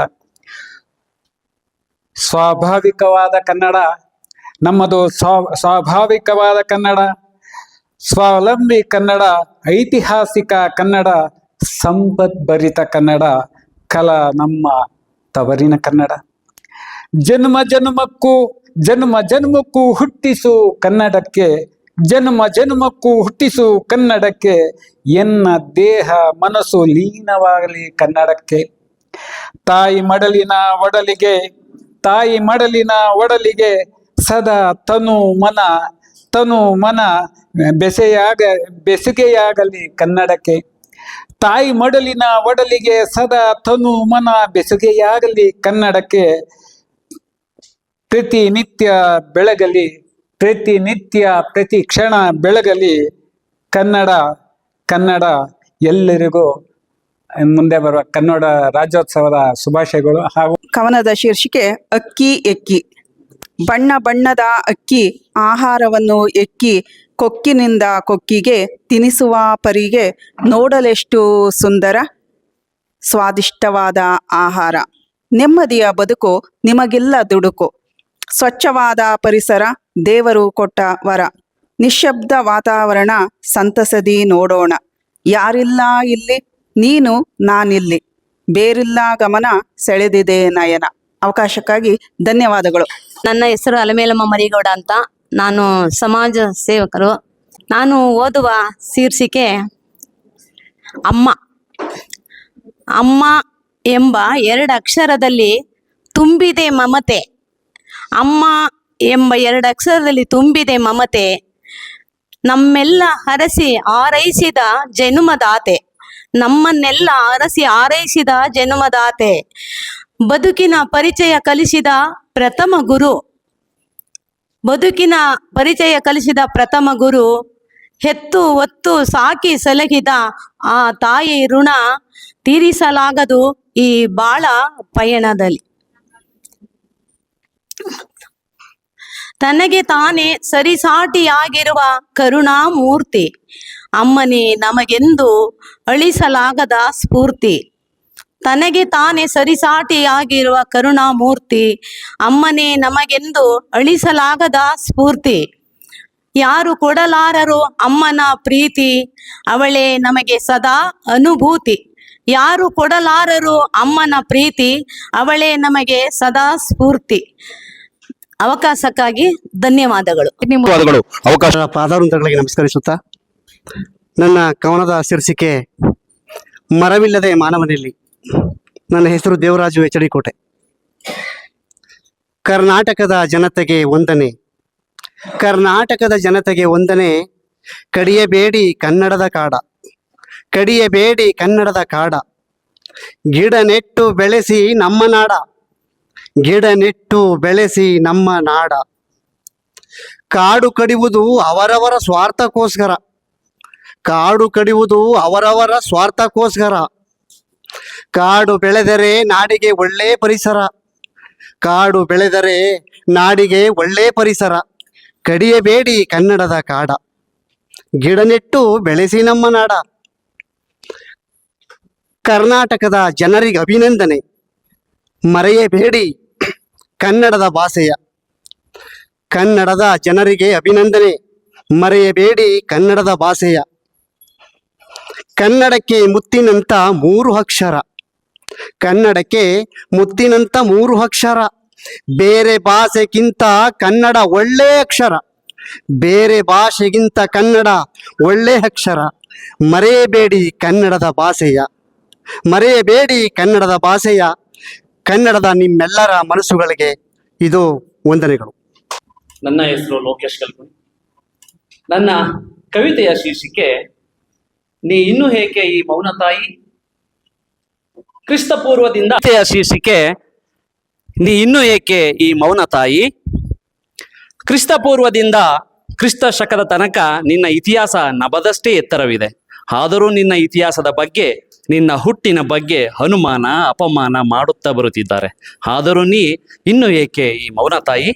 Speaker 8: ಸ್ವಾಭಾವಿಕವಾದ ಕನ್ನಡ ನಮ್ಮದು, ಸ್ವಾಭಾವಿಕವಾದ ಕನ್ನಡ, ಸ್ವಾವಲಂಬಿ ಕನ್ನಡ, ಐತಿಹಾಸಿಕ ಕನ್ನಡ, ಸಂಪದ್ಭರಿತ ಕನ್ನಡ, ಕಲಾ ನಮ್ಮ ತವರಿನ ಕನ್ನಡ. ಜನ್ಮ ಜನ್ಮಕ್ಕೂ ಜನ್ಮ ಜನ್ಮಕ್ಕೂ ಹುಟ್ಟಿಸು ಕನ್ನಡಕ್ಕೆ, ಜನ್ಮ ಜನ್ಮಕ್ಕೂ ಹುಟ್ಟಿಸು ಕನ್ನಡಕ್ಕೆ, ಎನ್ನ ದೇಹ ಮನಸ್ಸು ಲೀನವಾಗಲಿ ಕನ್ನಡಕ್ಕೆ. ತಾಯಿ ಮಡಲಿನ ಒಡಲಿಗೆ, ತಾಯಿ ಮಡಲಿನ ಒಡಲಿಗೆ, ಸದಾ ತನು ಮನ ಬೆಸುಗೆಯಾಗಲಿ ಕನ್ನಡಕ್ಕೆ. ತಾಯಿ ಮಡಲಿನ ಒಡಲಿಗೆ ಸದಾ ತನು ಮನ ಬೆಸುಗೆಯಾಗಲಿ ಕನ್ನಡಕ್ಕೆ. ಪ್ರತಿನಿತ್ಯ ಬೆಳಗಲಿ, ಪ್ರತಿನಿತ್ಯ ಪ್ರತಿ ಕ್ಷಣ ಬೆಳಗಲಿ ಕನ್ನಡ. ಕನ್ನಡ ಎಲ್ಲರಿಗೂ ಮುಂದೆ ಬರುವ ಕನ್ನಡ ರಾಜ್ಯೋತ್ಸವದ ಶುಭಾಶಯಗಳು. ಹಾಗೂ
Speaker 9: ಕವನದ ಶೀರ್ಷಿಕೆ ಅಕ್ಕಿ ಎಕ್ಕಿ. ಬಣ್ಣ ಬಣ್ಣದ ಅಕ್ಕಿ ಆಹಾರವನ್ನು ಎಕ್ಕಿ, ಕೊಕ್ಕಿನಿಂದ ಕೊಕ್ಕಿಗೆ ತಿನಿಸುವ ಪರಿಗೆ, ನೋಡಲೆಷ್ಟು ಸುಂದರ ಸ್ವಾದಿಷ್ಟವಾದ ಆಹಾರ. ನೆಮ್ಮದಿಯ ಬದುಕು ನಿಮಗಿಲ್ಲ ದುಡುಕು, ಸ್ವಚ್ಛವಾದ ಪರಿಸರ ದೇವರು ಕೊಟ್ಟ ವರ. ನಿಶ್ಶಬ್ದ ವಾತಾವರಣ ಸಂತಸದಿ ನೋಡೋಣ, ಯಾರಿಲ್ಲ ಇಲ್ಲಿ ನೀನು ನಾನಿಲ್ಲಿ, ಬೇರಿಲ್ಲ ಗಮನ ಸೆಳೆದಿದೆ ನಯನ. ಅವಕಾಶಕ್ಕಾಗಿ ಧನ್ಯವಾದಗಳು.
Speaker 10: ನನ್ನ ಹೆಸರು ಅಲಮೇಲಮ್ಮ ಮರಿಗೌಡ ಅಂತ. ನಾನು ಸಮಾಜ ಸೇವಕರು. ನಾನು ಓದುವ ಶೀರ್ಷಿಕೆ ಅಮ್ಮ. ಅಮ್ಮ ಎಂಬ 2 ಅಕ್ಷರದಲ್ಲಿ ತುಂಬಿದೆ ಮಮತೆ. ಅಮ್ಮ ಎಂಬ 2 ಅಕ್ಷರದಲ್ಲಿ ತುಂಬಿದೆ ಮಮತೆ. ನಮ್ಮೆಲ್ಲ ಹರಸಿ ಆರೈಸಿದ ಜನುಮದಾತೆ, ನಮ್ಮನ್ನೆಲ್ಲ ಹರಸಿ ಆರೈಸಿದ ಜನುಮದಾತೆ. ಬದುಕಿನ ಪರಿಚಯ ಕಲಿಸಿದ ಪ್ರಥಮ ಗುರು, ಬದುಕಿನ ಪರಿಚಯ ಕಲಿಸಿದ ಪ್ರಥಮ ಗುರು. ಹೆತ್ತು ಹೊತ್ತು ಸಾಕಿ ಸಲಹಿದ ಆ ತಾಯಿ ಋಣ ತೀರಿಸಲಾಗದು ಈ ಬಾಳ ಪಯಣದಲ್ಲಿ. ತನಗೆ ತಾನೇ ಸರಿಸಾಟಿಯಾಗಿರುವ ಕರುಣಾಮೂರ್ತಿ, ಅಮ್ಮನೇ ನಮಗೆಂದು ಅಳಿಸಲಾಗದ ಸ್ಫೂರ್ತಿ. ತನಗೆ ತಾನೇ ಸರಿಸಾಟಿಯಾಗಿರುವ ಕರುಣಾಮೂರ್ತಿ, ಅಮ್ಮನೇ ನಮಗೆಂದು ಅಳಿಸಲಾಗದ ಸ್ಫೂರ್ತಿ. ಯಾರು ಕೊಡಲಾರರು ಅಮ್ಮನ ಪ್ರೀತಿ, ಅವಳೇ ನಮಗೆ ಸದಾ ಅನುಭೂತಿ. ಯಾರು ಕೊಡಲಾರರು ಅಮ್ಮನ ಪ್ರೀತಿ, ಅವಳೇ ನಮಗೆ ಸದಾ ಸ್ಫೂರ್ತಿ. ಅವಕಾಶಕ್ಕಾಗಿ ಧನ್ಯವಾದಗಳು.
Speaker 2: ಧನ್ಯವಾದಗಳು. ಅವಕಾಶ
Speaker 11: ಪಾದಾರುಂತಗಳಿಗೆ ನಮಸ್ಕರಿಸುತ್ತಾ, ನನ್ನ ಕವನದ ಶೀರ್ಷಿಕೆ ಮರವಿಲ್ಲದೆ ಮಾನವನಲ್ಲಿ. ನನ್ನ ಹೆಸರು ದೇವರಾಜು ಎಚ್ ಡಿ ಕೋಟೆ. ಕರ್ನಾಟಕದ ಜನತೆಗೆ ವಂದನೆ, ಕರ್ನಾಟಕದ ಜನತೆಗೆ ವಂದನೆ. ಕಡಿಯಬೇಡಿ ಕನ್ನಡದ ಕಾಡ, ಕಡಿಯಬೇಡಿ ಕನ್ನಡದ ಕಾಡ. ಗಿಡ ನೆಟ್ಟು ಬೆಳೆಸಿ ನಮ್ಮ ನಾಡ, ಗಿಡ ನೆಟ್ಟು ಬೆಳೆಸಿ ನಮ್ಮ ನಾಡ. ಕಾಡು ಕಡಿಯುವುದು ಅವರವರ ಸ್ವಾರ್ಥಕ್ಕೋಸ್ಕರ, ಕಾಡು ಕಡಿಯುವುದು ಅವರವರ ಸ್ವಾರ್ಥಕ್ಕೋಸ್ಕರ. ಕಾಡು ಬೆಳೆದರೆ ನಾಡಿಗೆ ಒಳ್ಳೆ ಪರಿಸರ, ಕಾಡು ಬೆಳೆದರೆ ನಾಡಿಗೆ ಒಳ್ಳೆ ಪರಿಸರ. ಕಡಿಯಬೇಡಿ ಕನ್ನಡದ ಕಾಡ, ಗಿಡ ನೆಟ್ಟು ಬೆಳೆಸಿ ನಮ್ಮ ನಾಡ. ಕರ್ನಾಟಕದ ಜನರಿಗೆ ಅಭಿನಂದನೆ, ಮರೆಯಬೇಡಿ ಕನ್ನಡದ ಭಾಷೆಯ. ಕನ್ನಡದ ಜನರಿಗೆ ಅಭಿನಂದನೆ, ಮರೆಯಬೇಡಿ ಕನ್ನಡದ ಭಾಷೆಯ. ಕನ್ನಡಕ್ಕೆ ಮುತ್ತಿನಂತ 3 ಅಕ್ಷರ, ಕನ್ನಡಕ್ಕೆ ಮುತ್ತಿನಂತ 3 ಅಕ್ಷರ. ಬೇರೆ ಭಾಷೆಗಿಂತ ಕನ್ನಡ ಒಳ್ಳೆ ಅಕ್ಷರ, ಬೇರೆ ಭಾಷೆಗಿಂತ ಕನ್ನಡ ಒಳ್ಳೆ ಅಕ್ಷರ. ಮರೆಯಬೇಡಿ ಕನ್ನಡದ ಭಾಷೆಯ, ಮರೆಯಬೇಡಿ ಕನ್ನಡದ ಭಾಷೆಯ. ಕನ್ನಡದ ನಿಮ್ಮೆಲ್ಲರ ಮನಸ್ಸುಗಳಿಗೆ ಇದು ವಂದನೆಗಳು.
Speaker 12: ನನ್ನ ಹೆಸರು ಲೋಕೇಶ್ ಕಲ್ಕುನಿ. ನನ್ನ ಕವಿತೆಯ ಶೀರ್ಷಿಕೆ ನೀ ಇನ್ನೂ ಏಕೆ ಈ ಮೌನ ತಾಯಿ. ಕ್ರಿಸ್ತಪೂರ್ವದಿಂದ ಶೀರ್ಷಿಕೆ ನೀ ಇನ್ನೂ ಏಕೆ ಈ ಮೌನ ತಾಯಿ? ಕ್ರಿಸ್ತ ಪೂರ್ವದಿಂದ ಕ್ರಿಸ್ತ ಶಕದ ತನಕ ನಿನ್ನ ಇತಿಹಾಸ ನಭದಷ್ಟೇ ಎತ್ತರವಿದೆ. ಆದರೂ ನಿನ್ನ ಇತಿಹಾಸದ ಬಗ್ಗೆ, ನಿನ್ನ ಹುಟ್ಟಿನ ಬಗ್ಗೆ ಅನುಮಾನ ಅಪಮಾನ ಮಾಡುತ್ತಾ ಬರುತ್ತಿದ್ದಾರೆ. ಆದರೂ ನೀ ಇನ್ನೂ ಏಕೆ ಈ ಮೌನ ತಾಯಿ?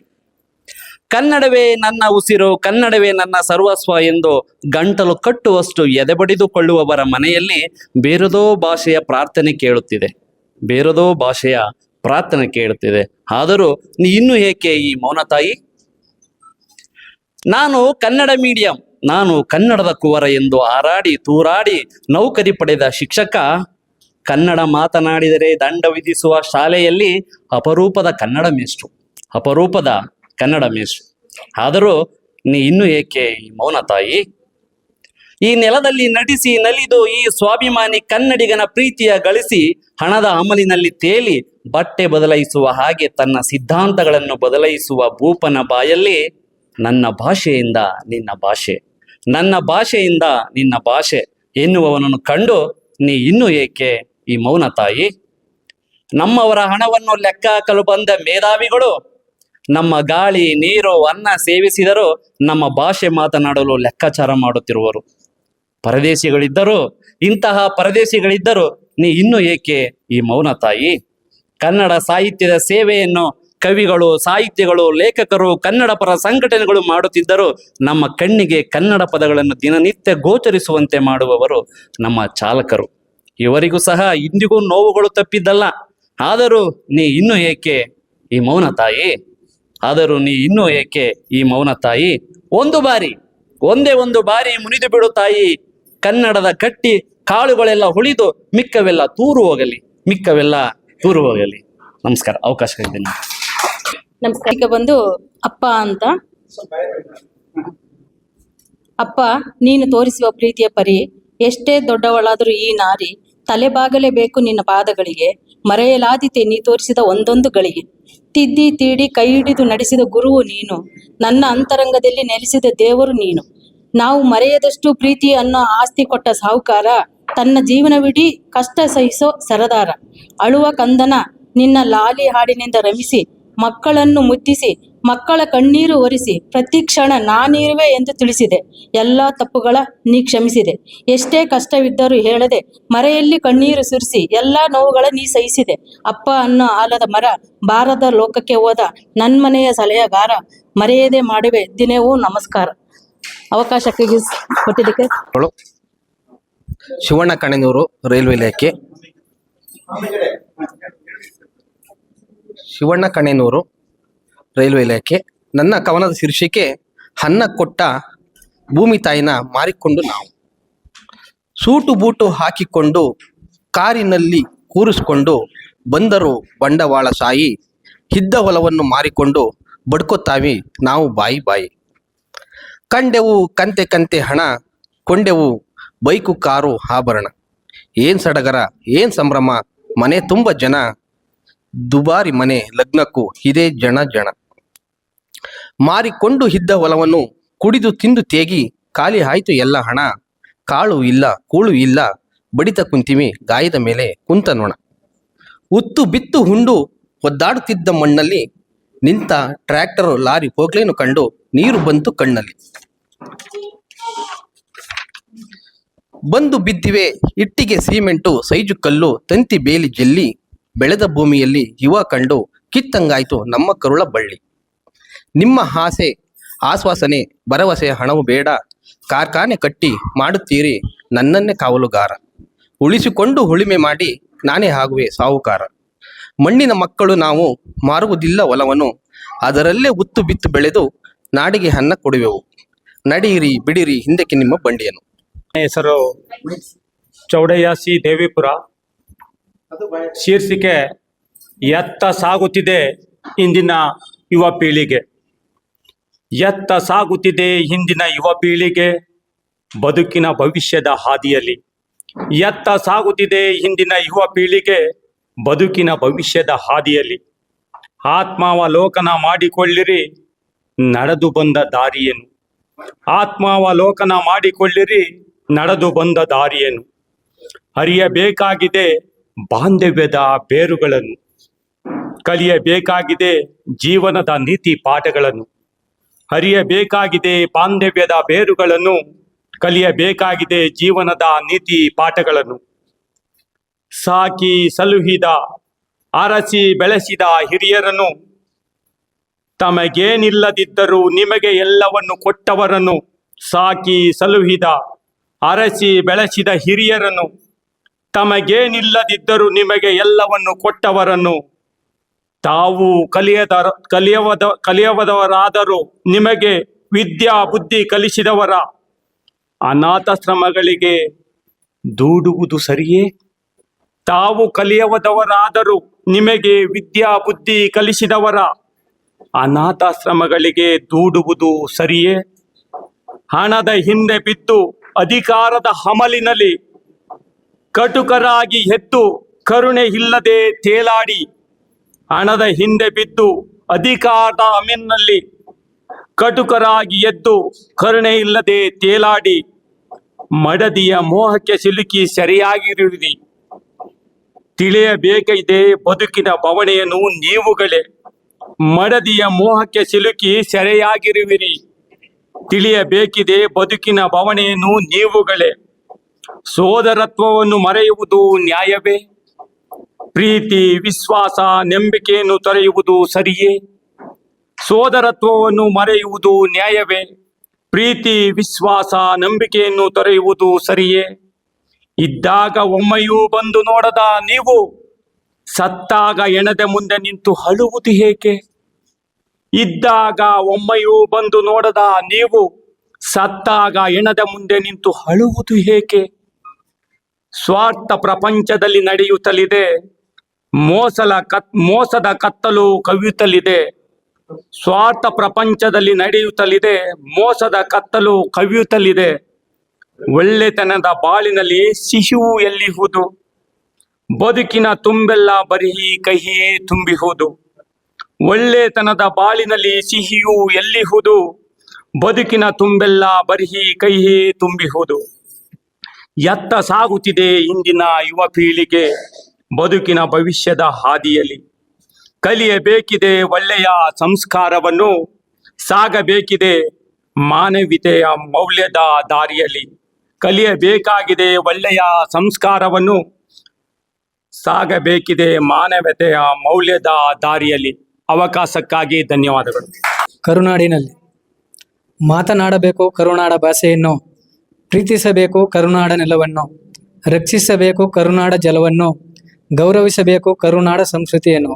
Speaker 12: ಕನ್ನಡವೇ ನನ್ನ ಉಸಿರು, ಕನ್ನಡವೇ ನನ್ನ ಸರ್ವಸ್ವ ಎಂದು ಗಂಟಲು ಕಟ್ಟುವಷ್ಟು ಎದೆಬಡಿದುಕೊಳ್ಳುವವರ ಮನೆಯಲ್ಲಿ ಬೇರದೋ ಭಾಷೆಯ ಪ್ರಾರ್ಥನೆ ಕೇಳುತ್ತಿದೆ, ಬೇರದೋ ಭಾಷೆಯ ಪ್ರಾರ್ಥನೆ ಕೇಳುತ್ತಿದೆ. ಆದರೂ ನೀ ಇನ್ನೂ ಏಕೆ ಈ ಮೌನ ತಾಯಿ? ನಾನು ಕನ್ನಡ ಮೀಡಿಯಂ, ನಾನು ಕನ್ನಡದ ಕುವರ ಎಂದು ಹಾರಾಡಿ ತೂರಾಡಿ ನೌಕರಿ ಪಡೆದ ಶಿಕ್ಷಕ, ಕನ್ನಡ ಮಾತನಾಡಿದರೆ ದಂಡ ವಿಧಿಸುವ ಶಾಲೆಯಲ್ಲಿ ಅಪರೂಪದ ಕನ್ನಡ ಮೇಷ್ಟ್ರು, ಅಪರೂಪದ ಕನ್ನಡ ಮೇಷ್ಟ್ರು. ಆದರೂ ನೀ ಇನ್ನೂ ಏಕೆ ಈ ಮೌನ ತಾಯಿ? ಈ ನೆಲದಲ್ಲಿ ನಟಿಸಿ ನಲಿದು ಈ ಸ್ವಾಭಿಮಾನಿ ಕನ್ನಡಿಗನ ಪ್ರೀತಿಯ ಗಳಿಸಿ ಹಣದ ಅಮಲಿನಲ್ಲಿ ತೇಲಿ ಬಟ್ಟೆ ಬದಲಾಯಿಸುವ ಹಾಗೆ ತನ್ನ ಸಿದ್ಧಾಂತಗಳನ್ನು ಬದಲಾಯಿಸುವ ಭೂಪನ ಬಾಯಲ್ಲಿ ನನ್ನ ಭಾಷೆಯಿಂದ ನಿನ್ನ ಭಾಷೆ, ನನ್ನ ಭಾಷೆಯಿಂದ ನಿನ್ನ ಭಾಷೆ ಎನ್ನುವವನನ್ನು ಕಂಡು ನೀ ಇನ್ನೂ ಏಕೆ ಈ ಮೌನ ತಾಯಿ? ನಮ್ಮವರ ಹಣವನ್ನು ಲೆಕ್ಕ ಹಾಕಲು ಬಂದ ಮೇಧಾವಿಗಳು ನಮ್ಮ ಗಾಳಿ ನೀರು ಅನ್ನ ಸೇವಿಸಿದರೂ ನಮ್ಮ ಭಾಷೆ ಮಾತನಾಡಲು ಲೆಕ್ಕಾಚಾರ ಮಾಡುತ್ತಿರುವರು. ಪರದೇಶಿಗಳಿದ್ದರು, ಇಂತಹ ಪರದೇಶಿಗಳಿದ್ದರು, ನೀ ಇನ್ನೂ ಏಕೆ ಈ ಮೌನ ತಾಯಿ? ಕನ್ನಡ ಸಾಹಿತ್ಯದ ಸೇವೆಯನ್ನು ಕವಿಗಳು, ಸಾಹಿತ್ಯಗಳು, ಲೇಖಕರು, ಕನ್ನಡ ಪರ ಸಂಘಟನೆಗಳು ಮಾಡುತ್ತಿದ್ದರು. ನಮ್ಮ ಕಣ್ಣಿಗೆ ಕನ್ನಡ ಪದಗಳನ್ನು ದಿನನಿತ್ಯ ಗೋಚರಿಸುವಂತೆ ಮಾಡುವವರು ನಮ್ಮ ಚಾಲಕರು. ಇವರಿಗೂ ಸಹ ಇಂದಿಗೂ ನೋವುಗಳು ತಪ್ಪಿದ್ದಲ್ಲ. ಆದರೂ ನೀ ಇನ್ನೂ ಏಕೆ ಈ ಮೌನ ತಾಯಿ? ಆದರೂ ನೀ ಇನ್ನೂ ಏಕೆ ಈ ಮೌನ ತಾಯಿ? ಒಂದೇ ಒಂದು ಬಾರಿ ಮುನಿದು ಬಿಡು ತಾಯಿ. ಕನ್ನಡದ ಕಟ್ಟಿ ಕಾಳುಗಳೆಲ್ಲ ಉಳಿದು ಮಿಕ್ಕವೆಲ್ಲ ತೂರು ಹೋಗಲಿ. ನಮಸ್ಕಾರ, ಅವಕಾಶ ಇದ್ದೇನೆ.
Speaker 13: ನಮಸ್ಕಾರ. ಈಗ ಬಂದು ಅಪ್ಪ ಅಂತ. ಅಪ್ಪ, ನೀನು ತೋರಿಸುವ ಪ್ರೀತಿಯ ಪರಿ ಎಷ್ಟೇ ದೊಡ್ಡವಳಾದರೂ ಈ ನಾರಿ ತಲೆಬಾಗಲೇಬೇಕು ನಿನ್ನ ಪಾದಗಳಿಗೆ. ಮರೆಯಲಾದೀತೆ ನೀ ತೋರಿಸಿದ ಒಂದೊಂದು ಗಳಿಗೆ. ತಿದ್ದಿ ತೀಡಿ ಕೈ ಹಿಡಿದು ನಡೆಸಿದ ಗುರುವು ನೀನು, ನನ್ನ ಅಂತರಂಗದಲ್ಲಿ ನೆಲೆಸಿದ ದೇವರು ನೀನು. ನಾವು ಮರೆಯದಷ್ಟು ಪ್ರೀತಿ ಅನ್ನೋ ಆಸ್ತಿ ಕೊಟ್ಟ ಸಾಹುಕಾರ, ತನ್ನ ಜೀವನವಿಡೀ ಕಷ್ಟ ಸಹಿಸೋ ಸರದಾರ. ಅಳುವ ಕಂದನ ನಿನ್ನ ಲಾಲಿ ಹಾಡಿನಿಂದ ರಮಿಸಿ, ಮಕ್ಕಳನ್ನು ಮುದ್ದಿಸಿ ಮಕ್ಕಳ ಕಣ್ಣೀರು ಒರೆಸಿ ಪ್ರತಿ ಕ್ಷಣ ನಾನಿರುವೆ ಎಂದು ತಿಳಿಸಿದೆ. ಎಲ್ಲ ತಪ್ಪುಗಳ ನೀ ಕ್ಷಮಿಸಿದೆ. ಎಷ್ಟೇ ಕಷ್ಟವಿದ್ದರೂ ಹೇಳದೆ ಮರೆಯಲ್ಲಿ ಕಣ್ಣೀರು ಸುರಿಸಿ ಎಲ್ಲ ನೋವುಗಳ ನೀ ಸಹಿಸಿದೆ. ಅಪ್ಪ ಅನ್ನೋ ಆಲದ ಮರ, ಬಾರದ ಲೋಕಕ್ಕೆ ಹೋದ ನನ್ಮನೆಯ ಸಲಹೆಗಾರ, ಮರೆಯದೆ ಮಾಡುವೆ ದಿನವೂ ನಮಸ್ಕಾರ. ಅವಕಾಶ ಕೊಟ್ಟಿದ್ದಕ್ಕೆ.
Speaker 14: ಶಿವಣ್ಣ ಕಣೆನೂರು, ರೈಲ್ವೆ ಇಲಾಖೆ. ಶಿವಣ್ಣ ಕಣೆನೂರು, ರೈಲ್ವೆ ಇಲಾಖೆ. ನನ್ನ ಕವನದ ಶೀರ್ಷಿಕೆ ಅನ್ನ ಕೊಟ್ಟ ಭೂಮಿ ತಾಯಿನ ಮಾರಿಕೊಂಡು ನಾವು. ಸೂಟು ಬೂಟು ಹಾಕಿಕೊಂಡು ಕಾರಿನಲ್ಲಿ ಕೂರಿಸ್ಕೊಂಡು ಬಂದರು ಬಂಡವಾಳ ಸಾಯಿ. ಇದ್ದ ಹೊಲವನ್ನು ಮಾರಿಕೊಂಡು ಬಡ್ಕೋತಾವಿ ನಾವು ಬಾಯಿ ಬಾಯಿ. ಕಂಡೆವು ಕಂತೆ ಕಂತೆ ಹಣ, ಕೊಂಡೆವು ಬೈಕು ಕಾರು ಆಭರಣ. ಏನ್ ಸಡಗರ ಏನ್ ಸಂಭ್ರಮ, ಮನೆ ತುಂಬ ಜನ, ದುಬಾರಿ ಮನೆ ಲಗ್ನಕ್ಕೂ ಇದೇ ಜನ. ಮಾರಿಕೊಂಡು ಇದ್ದ ಹೊಲವನ್ನು ಕುಡಿದು ತಿಂದು ತೇಗಿ ಖಾಲಿ ಆಯ್ತು ಎಲ್ಲ ಹಣ. ಕಾಳು ಇಲ್ಲ ಕೂಳು ಇಲ್ಲ, ಬಡಿತ ಕುಂತಿವಿ ಗಾಯದ ಮೇಲೆ ಕುಂತ ನೊಣ. ಉತ್ತು ಬಿತ್ತು ಹುಂಡು ಒದ್ದಾಡುತ್ತಿದ್ದ ಮಣ್ಣಲ್ಲಿ ನಿಂತ ಟ್ರ್ಯಾಕ್ಟರ್ ಲಾರಿ ಹೋಗ್ಲೇನು ಕಂಡು ನೀರು ಬಂತು ಕಣ್ಣಲ್ಲಿ. ಬಂದು ಬಿದ್ದಿವೆ ಇಟ್ಟಿಗೆ ಸಿಮೆಂಟು ಸೈಜು ಕಲ್ಲು ತಂತಿ ಬೇಲಿ ಜಲ್ಲಿ. ಬೆಳೆದ ಭೂಮಿಯಲ್ಲಿ ಯುವ ಕಂಡು ಕಿತ್ತಂಗಾಯ್ತು ನಮ್ಮ ಕರುಳ ಬಳ್ಳಿ. ನಿಮ್ಮ ಆಸೆ ಆಶ್ವಾಸನೆ ಭರವಸೆ ಹಣವು ಬೇಡ, ಕಾರ್ಖಾನೆ ಕಟ್ಟಿ ಮಾಡುತ್ತೀರಿ ನನ್ನನ್ನೇ ಕಾವಲುಗಾರ. ಉಳಿಸಿಕೊಂಡು ಉಳಿಮೆ ಮಾಡಿ ನಾನೇ ಆಗುವೆ ಸಾಹುಕಾರ. ಮಣ್ಣಿನ ಮಕ್ಕಳು ನಾವು ಮಾರುವುದಿಲ್ಲ ಹೊಲವನ್ನು, ಅದರಲ್ಲೇ ಉತ್ತು ಬಿತ್ತು ಬೆಳೆದು ನಾಡಿಗೆ ಅನ್ನ ಕೊಡುವೆವು. ನಡೆಯಿರಿ ಬಿಡಿರಿ ಹಿಂದಕ್ಕೆ ನಿಮ್ಮ ಬಂಡಿಯನ್ನು.
Speaker 5: ಹೆಸರು ಚೌಡಯ್ಯ ಸಿ ದೇವಿಪುರ. ಶೀರ್ಷಿಕೆ ಎತ್ತ ಸಾಗುತ್ತಿದೆ ಇಂದಿನ ಯುವ ಪೀಳಿಗೆ. ಎತ್ತ ಸಾಗುತ್ತಿದೆ ಹಿಂದಿನ ಯುವ ಪೀಳಿಗೆ, ಬದುಕಿನ ಭವಿಷ್ಯದ ಹಾದಿಯಲ್ಲಿ. ಎತ್ತ ಸಾಗುತ್ತಿದೆ ಹಿಂದಿನ ಯುವ ಪೀಳಿಗೆ, ಬದುಕಿನ ಭವಿಷ್ಯದ ಹಾದಿಯಲ್ಲಿ. ಆತ್ಮಾವಲೋಕನ ಮಾಡಿಕೊಳ್ಳಿರಿ ನಡೆದು ಬಂದ ದಾರಿಯೇನು. ಆತ್ಮಾವಲೋಕನ ಮಾಡಿಕೊಳ್ಳಿರಿ ನಡೆದು ಬಂದ ದಾರಿಯೇನು. ಅರಿಯಬೇಕಾಗಿದೆ ಬಾಂಧವ್ಯದ ಬೇರುಗಳನ್ನು. ಕಲಿಯಬೇಕಾಗಿದೆ ಜೀವನದ ನೀತಿ ಪಾಠಗಳನ್ನು, ಅರಿಯಬೇಕಾಗಿದೆ ಬಾಂಧವ್ಯದ ಬೇರುಗಳನ್ನು, ಕಲಿಯಬೇಕಾಗಿದೆ ಜೀವನದ ನೀತಿ ಪಾಠಗಳನ್ನು. ಸಾಕಿ ಸಲುಹಿದ ಅರಸಿ ಬೆಳೆಸಿದ ಹಿರಿಯರನ್ನು, ತಮಗೇನಿಲ್ಲದಿದ್ದರೂ ನಿಮಗೆ ಎಲ್ಲವನ್ನು ಕೊಟ್ಟವರನ್ನು, ಸಾಕಿ ಸಲುಹಿದ ಅರಸಿ ಬೆಳೆಸಿದ ಹಿರಿಯರನ್ನು, ತಮಗೇನಿಲ್ಲದಿದ್ದರೂ ನಿಮಗೆ ಎಲ್ಲವನ್ನು ಕೊಟ್ಟವರನ್ನು, ತಾವು ಕಲಿಯವದವರಾದರೂ ನಿಮಗೆ ವಿದ್ಯಾ ಬುದ್ಧಿ ಕಲಿಸಿದವರ ಅನಾಥಾಶ್ರಮಗಳಿಗೆ ದೂಡುವುದು ಸರಿಯೇ? ತಾವು ಕಲಿಯವದವರಾದರೂ ನಿಮಗೆ ವಿದ್ಯಾ ಬುದ್ಧಿ ಕಲಿಸಿದವರ ಅನಾಥಾಶ್ರಮಗಳಿಗೆ ದೂಡುವುದು ಸರಿಯೇ? ಹಣದ ಹಿಂದೆ ಬಿದ್ದು ಅಧಿಕಾರದ ಹಮಲಿನಲ್ಲಿ ಕಟುಕರಾಗಿ ಎದ್ದು ಕರುಣೆ ಇಲ್ಲದೆ ತೇಲಾಡಿ, ಹಣದ ಹಿಂದೆ ಬಿದ್ದು ಅಧಿಕಾರದ ಅಮಲಿನಲ್ಲಿ ಕಟುಕರಾಗಿ ಎದ್ದು ಕರುಣೆ ಇಲ್ಲದೆ ತೇಲಾಡಿ, ಮಡದಿಯ ಮೋಹಕ್ಕೆ ಸಿಲುಕಿ ಸೆರೆಯಾಗಿರುವಿರಿ. ತಿಳಿಯಬೇಕಿದೆ ಬದುಕಿನ ಬವಣೆಯನ್ನು ನೀವುಗಳೇ, ಮಡದಿಯ ಮೋಹಕ್ಕೆ ಸಿಲುಕಿ ಸೆರೆಯಾಗಿರುವಿರಿ. ತಿಳಿಯಬೇಕಿದೆ ಬದುಕಿನ ಬವಣೆಯನ್ನು ನೀವುಗಳೇ. ಸೋದರತ್ವವನ್ನು ಮರೆಯುವುದು ನ್ಯಾಯವೇ? ಪ್ರೀತಿ ವಿಶ್ವಾಸ ನಂಬಿಕೆಯನ್ನು ತೊರೆಯುವುದು ಸರಿಯೇ? ಸೋದರತ್ವವನ್ನು ಮರೆಯುವುದು ನ್ಯಾಯವೇ? ಪ್ರೀತಿ ವಿಶ್ವಾಸ ನಂಬಿಕೆಯನ್ನು ತೊರೆಯುವುದು ಸರಿಯೇ? ಇದ್ದಾಗ ಒಮ್ಮೆಯೂ ಬಂದು ನೋಡದ ನೀವು ಸತ್ತಾಗ ಎಣೆದ ಮುಂದೆ ನಿಂತು ಅಳುವುದು ಏಕೆ? ಇದ್ದಾಗ ಒಮ್ಮೆಯೂ ಬಂದು ನೋಡದ ನೀವು ಸತ್ತಾಗ ಎಣೆದ ಮುಂದೆ ನಿಂತು ಅಳುವುದು ಏಕೆ? ಸ್ವಾರ್ಥ ಪ್ರಪಂಚದಲ್ಲಿ ನಡೆಯುತ್ತಲಿದೆ, ಮೋಸದ ಕತ್ತಲು ಕವಿಯುತ್ತಲಿದೆ. ಸ್ವಾರ್ಥ ಪ್ರಪಂಚದಲ್ಲಿ ನಡೆಯುತ್ತಲಿದೆ, ಮೋಸದ ಕತ್ತಲು ಕವಿಯುತ್ತಲಿದೆ. ಒಳ್ಳೆತನದ ಬಾಳಿನಲ್ಲಿ ಸಿಹಿಯೂ ಎಲ್ಲಿಹುದು? ಬದುಕಿನ ತುಂಬೆಲ್ಲ ಬರೀ ಕಹಿಯೇ ತುಂಬಿಹುದು. ಒಳ್ಳೆತನದ ಬಾಳಿನಲ್ಲಿ ಸಿಹಿಯೂ ಎಲ್ಲಿಹುದು? ಬದುಕಿನ ತುಂಬೆಲ್ಲ ಬರೀ ಕಹಿಯೇ ತುಂಬಿಹುದು. ಎತ್ತ ಸಾಗುತ್ತಿದೆ ಇಂದಿನ ಯುವ ಪೀಳಿಗೆ ಬದುಕಿನ ಭವಿಷ್ಯದ ಹಾದಿಯಲ್ಲಿ. ಕಲಿಯಬೇಕಿದೆ ಒಳ್ಳೆಯ ಸಂಸ್ಕಾರವನ್ನು, ಸಾಗಬೇಕಿದೆ ಮಾನವೀಯತೆಯ ಮೌಲ್ಯದ ದಾರಿಯಲ್ಲಿ. ಕಲಿಯಬೇಕಾಗಿದೆ ಒಳ್ಳೆಯ ಸಂಸ್ಕಾರವನ್ನು, ಸಾಗಬೇಕಿದೆ ಮಾನವೀಯತೆಯ ಮೌಲ್ಯದ ದಾರಿಯಲ್ಲಿ. ಅವಕಾಶಕ್ಕಾಗಿ ಧನ್ಯವಾದಗಳು.
Speaker 15: ಕರುನಾಡಿನಲ್ಲಿ ಮಾತನಾಡಬೇಕು ಕರುನಾಡ ಭಾಷೆಯನ್ನು, ಪ್ರೀತಿಸಬೇಕು ಕರುನಾಡ ನೆಲವನ್ನು, ರಕ್ಷಿಸಬೇಕು ಕರುನಾಡ ಜಲವನ್ನು, ಗೌರವಿಸಬೇಕು ಕರುನಾಡ ಸಂಸ್ಕೃತಿಯನ್ನು,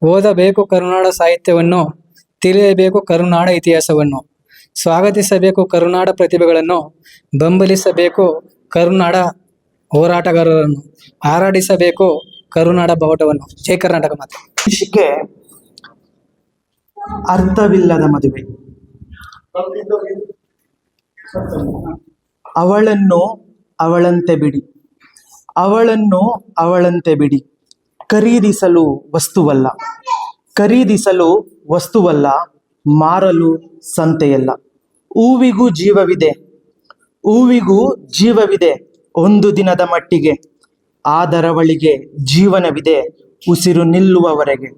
Speaker 15: ಓದಬೇಕು ಕರುನಾಡ ಸಾಹಿತ್ಯವನ್ನು, ತಿಳಿಯಬೇಕು ಕರುನಾಡ ಇತಿಹಾಸವನ್ನು, ಸ್ವಾಗತಿಸಬೇಕು ಕರುನಾಡ ಪ್ರತಿಭೆಗಳನ್ನು, ಬೆಂಬಲಿಸಬೇಕು ಕರುನಾಡ ಹೋರಾಟಗಾರರನ್ನು, ಹಾರಾಡಿಸಬೇಕು ಕರುನಾಡ ಬಾವುಟವನ್ನು. ಜೈ ಕರ್ನಾಟಕ ಮಾತೆ.
Speaker 7: ಶಿಕೆ ಅರ್ಥವಿಲ್ಲದ ಮದುವೆ. ಅವಳನ್ನು ಅವಳಂತೆ ಬಿಡಿ, ಅವಳನ್ನು ಅವಳಂತೆ ಬಿಡಿ. ಖರೀದಿಸಲು ವಸ್ತುವಲ್ಲ, ಖರೀದಿಸಲು ವಸ್ತುವಲ್ಲ, ಮಾರಲು ಸಂತೆಯಲ್ಲ. ಹೂವಿಗೂ ಜೀವವಿದೆ, ಹೂವಿಗೂ ಜೀವವಿದೆ ಒಂದು ದಿನದ ಮಟ್ಟಿಗೆ. ಆದರವಳಿಗೆ ಜೀವನವಿದೆ ಉಸಿರು ನಿಲ್ಲುವವರೆಗೆ,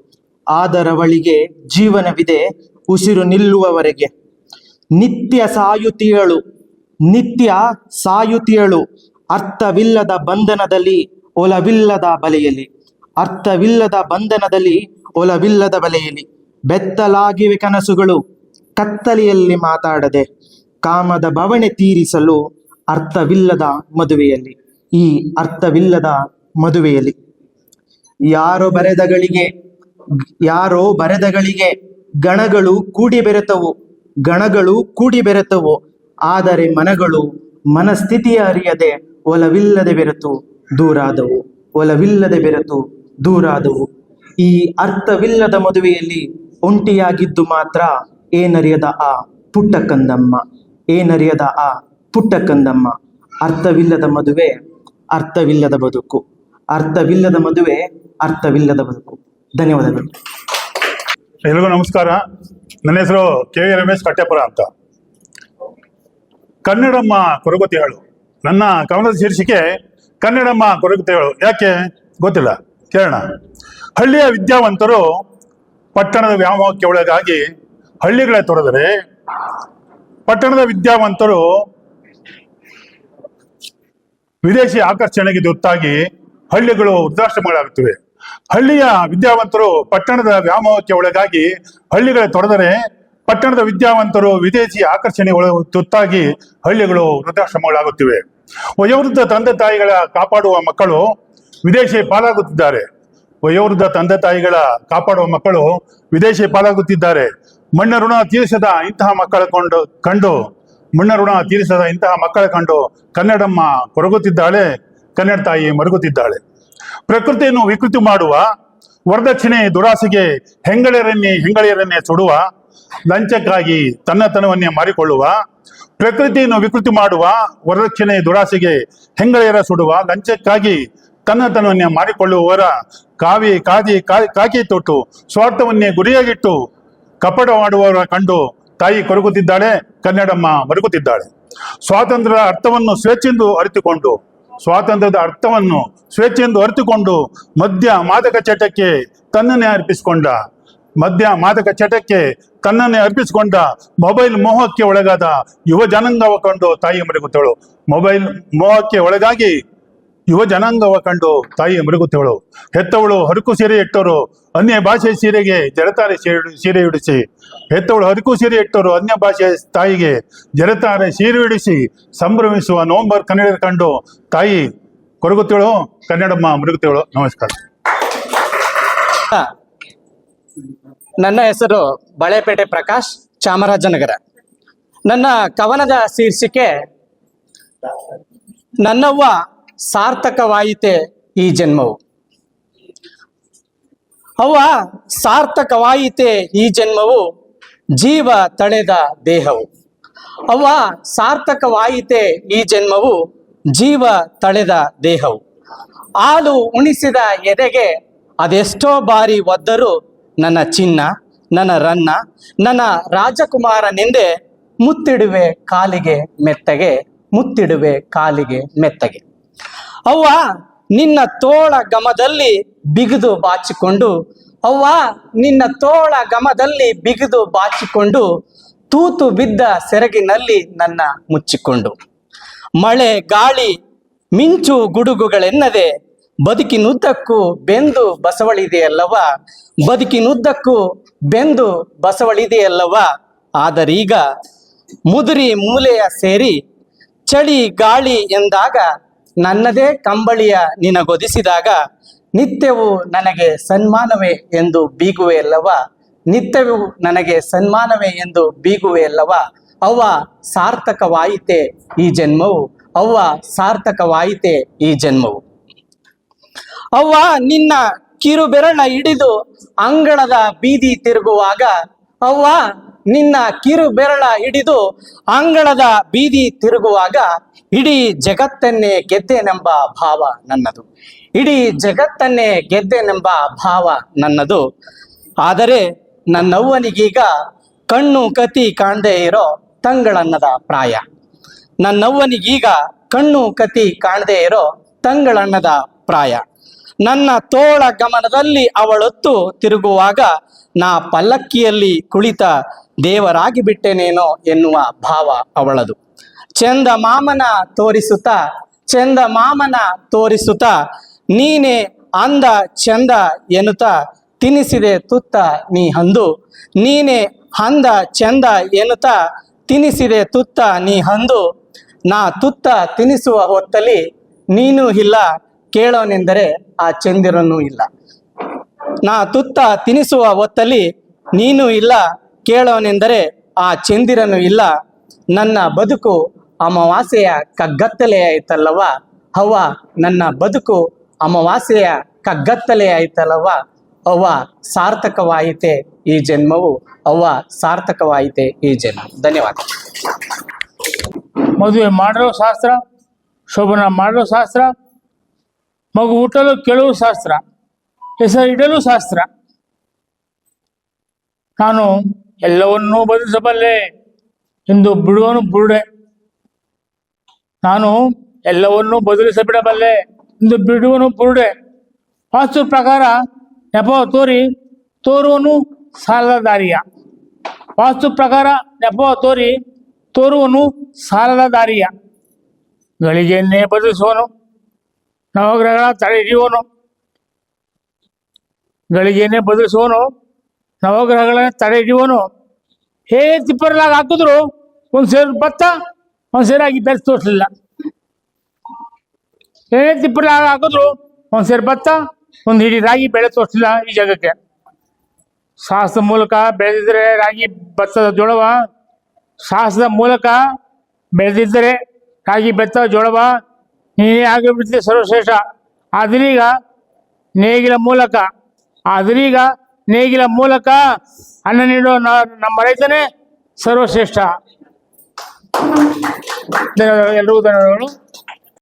Speaker 7: ಆದರವಳಿಗೆ ಜೀವನವಿದೆ ಉಸಿರು ನಿಲ್ಲುವವರೆಗೆ. ನಿತ್ಯ ಸಾಯುತ್ತಿಯಳು, ನಿತ್ಯ ಸಾಯುತ್ತಿಯಳು, ಅರ್ಥವಿಲ್ಲದ ಬಂಧನದಲ್ಲಿ ಒಲವಿಲ್ಲದ ಬಲೆಯಲ್ಲಿ, ಅರ್ಥವಿಲ್ಲದ ಬಂಧನದಲ್ಲಿ ಒಲವಿಲ್ಲದ ಬಲೆಯಲ್ಲಿ. ಬೆತ್ತಲಾಗಿವೆ ಕನಸುಗಳು ಕತ್ತಲೆಯಲ್ಲಿ ಮಾತಾಡದೆ, ಕಾಮದ ಬವಣೆ ತೀರಿಸಲು ಅರ್ಥವಿಲ್ಲದ ಮದುವೆಯಲ್ಲಿ. ಈ ಅರ್ಥವಿಲ್ಲದ ಮದುವೆಯಲ್ಲಿ ಯಾರೋ ಬರೆದಗಳಿಗೆ ಗಣಗಳು ಕೂಡಿ ಬೆರೆತವು, ಗಣಗಳು ಕೂಡಿ ಬೆರೆತವು. ಆದರೆ ಮನಗಳು ಮನಸ್ಥಿತಿಯ ಅರಿಯದೆ ಒಲವಿಲ್ಲದೆ ಬೆರೆತು ದೂರಾದವು, ಒಲವಿಲ್ಲದೆ ಬೆರೆತು ದೂರಾದವು. ಈ ಅರ್ಥವಿಲ್ಲದ ಮದುವೆಯಲ್ಲಿ ಒಂಟಿಯಾಗಿದ್ದು ಮಾತ್ರ ಏನರಿಯದ ಆ ಪುಟ್ಟ ಕಂದಮ್ಮ, ಏನರಿಯದ ಆ ಪುಟ್ಟ ಕಂದಮ್ಮ. ಅರ್ಥವಿಲ್ಲದ ಮದುವೆ, ಅರ್ಥವಿಲ್ಲದ ಬದುಕು. ಅರ್ಥವಿಲ್ಲದ ಮದುವೆ, ಅರ್ಥವಿಲ್ಲದ ಬದುಕು. ಧನ್ಯವಾದಗಳು.
Speaker 16: ಎಲ್ರಿಗೂ ನಮಸ್ಕಾರ. ನನ್ನ ಹೆಸರು ಕೆ.ವಿ. ರಮೇಶ್ ಕಟ್ಟೆಪುರ ಅಂತ. ಕನ್ನಡಮ್ಮ ಕೊರಗುತ್ತೆಗಳು. ನನ್ನ ಕವನದ ಶೀರ್ಷಿಕೆ ಕನ್ನಡಮ್ಮ ಕೊರಗುತ್ತೆಗಳು. ಯಾಕೆ ಗೊತ್ತಿಲ್ಲ, ಕೇಳೋಣ. ಹಳ್ಳಿಯ ವಿದ್ಯಾವಂತರು ಪಟ್ಟಣದ ವ್ಯಾಮೋಹಕ್ಕೆ ಒಳಗಾಗಿ ಹಳ್ಳಿಗಳೇ ತೊರೆದರೆ, ಪಟ್ಟಣದ ವಿದ್ಯಾವಂತರು ವಿದೇಶಿ ಆಕರ್ಷಣೆಗೆ ತುತ್ತಾಗಿ ಹಳ್ಳಿಗಳು ವೃದ್ಧಾಶ್ರಮಗಳಾಗುತ್ತಿವೆ. ಹಳ್ಳಿಯ ವಿದ್ಯಾವಂತರು ಪಟ್ಟಣದ ವ್ಯಾಮೋಹಕ್ಕೆ ಒಳಗಾಗಿ ಹಳ್ಳಿಗಳೇ ತೊರೆದರೆ, ಪಟ್ಟಣದ ವಿದ್ಯಾವಂತರು ವಿದೇಶಿ ಆಕರ್ಷಣೆ ತುತ್ತಾಗಿ ಹಳ್ಳಿಗಳು ವೃದ್ಧಾಶ್ರಮಗಳಾಗುತ್ತಿವೆ. ವಯೋವೃದ್ಧ ತಂದೆ ತಾಯಿಗಳ ಕಾಪಾಡುವ ಮಕ್ಕಳು ವಿದೇಶಿ ಪಾಲಾಗುತ್ತಿದ್ದಾರೆ. ವಯೋವೃದ್ಧ ತಂದೆ ತಾಯಿಗಳ ಕಾಪಾಡುವ ಮಕ್ಕಳು ವಿದೇಶಿ ಪಾಲಾಗುತ್ತಿದ್ದಾರೆ. ಮಣ್ಣ ಋಣ ತೀರಿಸದ ಇಂತಹ ಮಕ್ಕಳ ಕಂಡು ಕನ್ನಡಮ್ಮ ಕೊರಗುತ್ತಿದ್ದಾಳೆ, ಕನ್ನಡ ತಾಯಿ ಮರುಗುತ್ತಿದ್ದಾಳೆ. ಪ್ರಕೃತಿಯನ್ನು ವಿಕೃತಿ ಮಾಡುವ, ವರದಕ್ಷಿಣೆ ದುರಾಸೆಗೆ ಹೆಂಗಳೆಯರನ್ನೇ ಸುಡುವ, ಲಂಚಕ್ಕಾಗಿ ತನ್ನತನವನ್ನೇ ಮಾರಿಕೊಳ್ಳುವ, ಪ್ರಕೃತಿಯನ್ನು ವಿಕೃತಿ ಮಾಡುವ, ವರದಕ್ಷಿಣೆ ದುರಾಸೆಗೆ ಹೆಂಗಳೆಯರ ಸುಡುವ, ಲಂಚಕ್ಕಾಗಿ ತನ್ನತನವನ್ನೇ ಮಾರಿಕೊಳ್ಳುವವರ ಕಾಕಿ ತೊಟ್ಟು ಸ್ವಾರ್ಥವನ್ನೇ ಗುರಿಯಾಗಿಟ್ಟು ಕಪಟವಾಡುವವರ ಕಂಡು ತಾಯಿ ಕೊರಗುತ್ತಿದ್ದಾಳೆ, ಕನ್ನಡಮ್ಮ ಮರುಗುತ್ತಿದ್ದಾಳೆ. ಸ್ವಾತಂತ್ರ್ಯದ ಅರ್ಥವನ್ನು ಸ್ವೇಚ್ಛೆಂದು ಅರಿತುಕೊಂಡು ಮದ್ಯ ಮಾದಕ ಚಟಕ್ಕೆ ತನ್ನನ್ನೇ ಅರ್ಪಿಸಿಕೊಂಡ ಮೊಬೈಲ್ ಮೋಹಕ್ಕೆ ಒಳಗಾದ ಯುವ ಜನಾಂಗವ ಕಂಡು ತಾಯಿ ಮರುಗುತ್ತೇಳು. ಮೊಬೈಲ್ ಮೋಹಕ್ಕೆ ಒಳಗಾಗಿ ಯುವ ಜನಾಂಗವ ಕಂಡು ತಾಯಿ ಮರುಗುತ್ತೇಳು. ಹೆತ್ತವಳು ಹರಕು ಸೀರೆ ಇಟ್ಟವರು ಅನ್ಯ ಭಾಷೆ ಸೀರೆಗೆ ಜರತಾರೆ ಸೀರೆ ಉಡಿಸಿ, ಅನ್ಯ ಭಾಷೆ ತಾಯಿಗೆ ಜರತಾರೆ ಸೀರೆ ಉಡಿಸಿ ಸಂಭ್ರಮಿಸುವ ನವೆಂಬರ್ ಕನ್ನಡ ಕಂಡು ತಾಯಿ ಕೊರಗುತ್ತೇಳು, ಕನ್ನಡಮ್ಮ ಮರುಗುತ್ತೇಳು. ನಮಸ್ಕಾರ.
Speaker 17: ನನ್ನ ಹೆಸರು ಬಳೆಪೇಟೆ ಪ್ರಕಾಶ್, ಚಾಮರಾಜನಗರ. ನನ್ನ ಕವನದ ಶೀರ್ಷಿಕೆ ನನ್ನವ್ವ ಸಾರ್ಥಕವಾಯಿತೆ ಈ ಜನ್ಮವು. ಅವ್ವ ಸಾರ್ಥಕವಾಯಿತೆ ಈ ಜನ್ಮವು, ಜೀವ ತಳೆದ ದೇಹವು. ಅವ್ವ ಸಾರ್ಥಕವಾಯಿತೆ ಈ ಜನ್ಮವು, ಜೀವ ತಳೆದ ದೇಹವು. ಹಾಲು ಉಣಿಸಿದ ಎದೆಗೆ ಅದೆಷ್ಟೋ ಬಾರಿ ಒದ್ದರು ನನ್ನ ಚಿನ್ನ, ನನ್ನ ರನ್ನ, ನನ್ನ ರಾಜಕುಮಾರನೆಂದೇ ಮುತ್ತಿಡುವೆ ಕಾಲಿಗೆ ಮೆತ್ತಗೆ. ಅವ್ವ ನಿನ್ನ ತೋಳ ಗಮದಲ್ಲಿ ಬಿಗಿದು ಬಾಚಿಕೊಂಡು ತೂತು ಬಿದ್ದ ಸೆರಗಿನಲ್ಲಿ ನನ್ನ ಮುಚ್ಚಿಕೊಂಡು, ಮಳೆ ಗಾಳಿ ಮಿಂಚು ಗುಡುಗುಗಳೆನ್ನದೆ ಬದುಕಿನುದ್ದಕ್ಕೂ ಬೆಂದು ಬಸವಳಿದೆಯಲ್ಲವ. ಆದರೀಗ ಮುದುರಿ ಮೂಲೆಯ ಸೇರಿ ಚಳಿ ಗಾಳಿ ಎಂದಾಗ, ನನ್ನದೇ ಕಂಬಳಿಯ ನಿನಗೊದಿಸಿದಾಗ, ನಿತ್ಯವೂ ನನಗೆ ಸನ್ಮಾನವೇ ಎಂದು ಬೀಗುವೆ ಅಲ್ಲವ. ಅವ್ವ ಸಾರ್ಥಕವಾಯಿತೆ ಈ ಜನ್ಮವು. ಅವ್ವ ನಿನ್ನ ಕಿರುಬೆರಳ ಹಿಡಿದು ಅಂಗಳದ ಬೀದಿ ತಿರುಗುವಾಗ ಇಡೀ ಜಗತ್ತನ್ನೇ ಗೆದ್ದೆನೆಂಬ ಭಾವ ನನ್ನದು. ಆದರೆ ನನ್ನವ್ವನಿಗೀಗ ಕಣ್ಣು ಕತಿ ಕಾಣದೇ ಇರೋ ತಂಗಳನ್ನದ ಪ್ರಾಯ. ನನ್ನ ತೋಳ ಗಮನದಲ್ಲಿ ಅವಳೊತ್ತು ತಿರುಗುವಾಗ, ನಾ ಪಲ್ಲಕ್ಕಿಯಲ್ಲಿ ಕುಳಿತ ದೇವರಾಗಿ ಬಿಟ್ಟೆನೇನೋ ಎನ್ನುವ ಭಾವ ಅವಳದು. ಚಂದ ಮಾಮನ ತೋರಿಸುತ್ತ ನೀನೇ ಅಂದ ಚಂದ ಎನ್ನುತ್ತಾ ತಿನಿಸಿದೆ ತುತ್ತ ನೀ ಹಂದು. ನಾ ತುತ್ತ ತಿನಿಸುವ ಹೊತ್ತಲ್ಲಿ ನೀನು ಇಲ್ಲ, ಕೇಳೋನೆಂದರೆ ಆ ಚಂದಿರನೂ ಇಲ್ಲ. ನನ್ನ ಬದುಕು ಅಮಾವಾಸ್ಯೆಯ ಕಗ್ಗತ್ತಲೆಯಾಯಿತಲ್ಲವ. ಅವ್ವ ಸಾರ್ಥಕವಾಯಿತೆ ಈ ಜನ್ಮವು. ಧನ್ಯವಾದ.
Speaker 18: ಮದುವೆ ಮಾಡಲು ಶಾಸ್ತ್ರ, ಶೋಭನ ಮಾಡಲು ಶಾಸ್ತ್ರ, ಮಗು ಹುಟ್ಟಲು ಕೇಳುವ ಶಾಸ್ತ್ರ, ಹೆಸರು ಇಡಲು ಶಾಸ್ತ್ರ. ನಾನು ಎಲ್ಲವನ್ನೂ ಬದಲಿಸಬಲ್ಲೆ ಎಂದು ಬಿಡುವನು ಬುರುಡೆ. ವಾಸ್ತು ಪ್ರಕಾರ ನೆಪ ತೋರಿ ತೋರುವನು ಸಾಲದ ದಾರಿಯ. ವಾಸ್ತು ಪ್ರಕಾರ ನೆಪ ತೋರಿ ತೋರುವನು ಸಾಲದ ದಾರಿಯ. ಗಳಿಗೆಯನ್ನೇ ಬದಲಿಸುವನು, ನವಗ್ರಹಗಳ ತಡೆ ಹಿಡಿಯುವನು. ಗಳಿಗೆಯನ್ನೇ ಬದಲಿಸುವನು, ನವಗ್ರಹಗಳ ತಡೆ ಹಿಡಿಯುವನು. ಹೇಗೆ ತಿಪ್ಪರ್ಲಾಗ ಹಾಕಿದ್ರು ಒಂದು ಸೇರು ಭತ್ತ ಒಂದು ಸೇರಾಗಿ ಬೆಳೆಸಿ ತೋರಿಸಲಿಲ್ಲ. ಏನೇ ತಿಪ್ಪರ್ಲಾಗ ಹಾಕಿದ್ರು ಒಂದು ಸೇರು ಭತ್ತ ಒಂದು ಹಿಡಿ ರಾಗಿ ಬೆಳೆ ತೋರಿಸಲಿಲ್ಲ ಈ ಜಗಕ್ಕೆ. ಶಾಸ್ತ್ರದ ಮೂಲಕ ಬೆಳೆದಿದ್ದರೆ ರಾಗಿ ಭತ್ತದ ಜೋಳವ, ಶಾಸ್ತ್ರದ ಮೂಲಕ ಬೆಳೆದಿದ್ದರೆ ರಾಗಿ ಭತ್ತ ಜೋಳವ ನೀನೇ ಆಗಿಬಿಡ್ತಿದ್ದೆ ಸರ್ವಶ್ರೇಷ್ಠ. ಆದರೀಗ ನೇಗಿಲ ಮೂಲಕ ಅನ್ನ ನೀಡೋ ನಮ್ಮ ರೈತನೇ ಸರ್ವಶ್ರೇಷ್ಠ. ಧನ್ಯವಾದಗಳು, ಎಲ್ರಿಗೂ ಧನ್ಯವಾದಗಳು.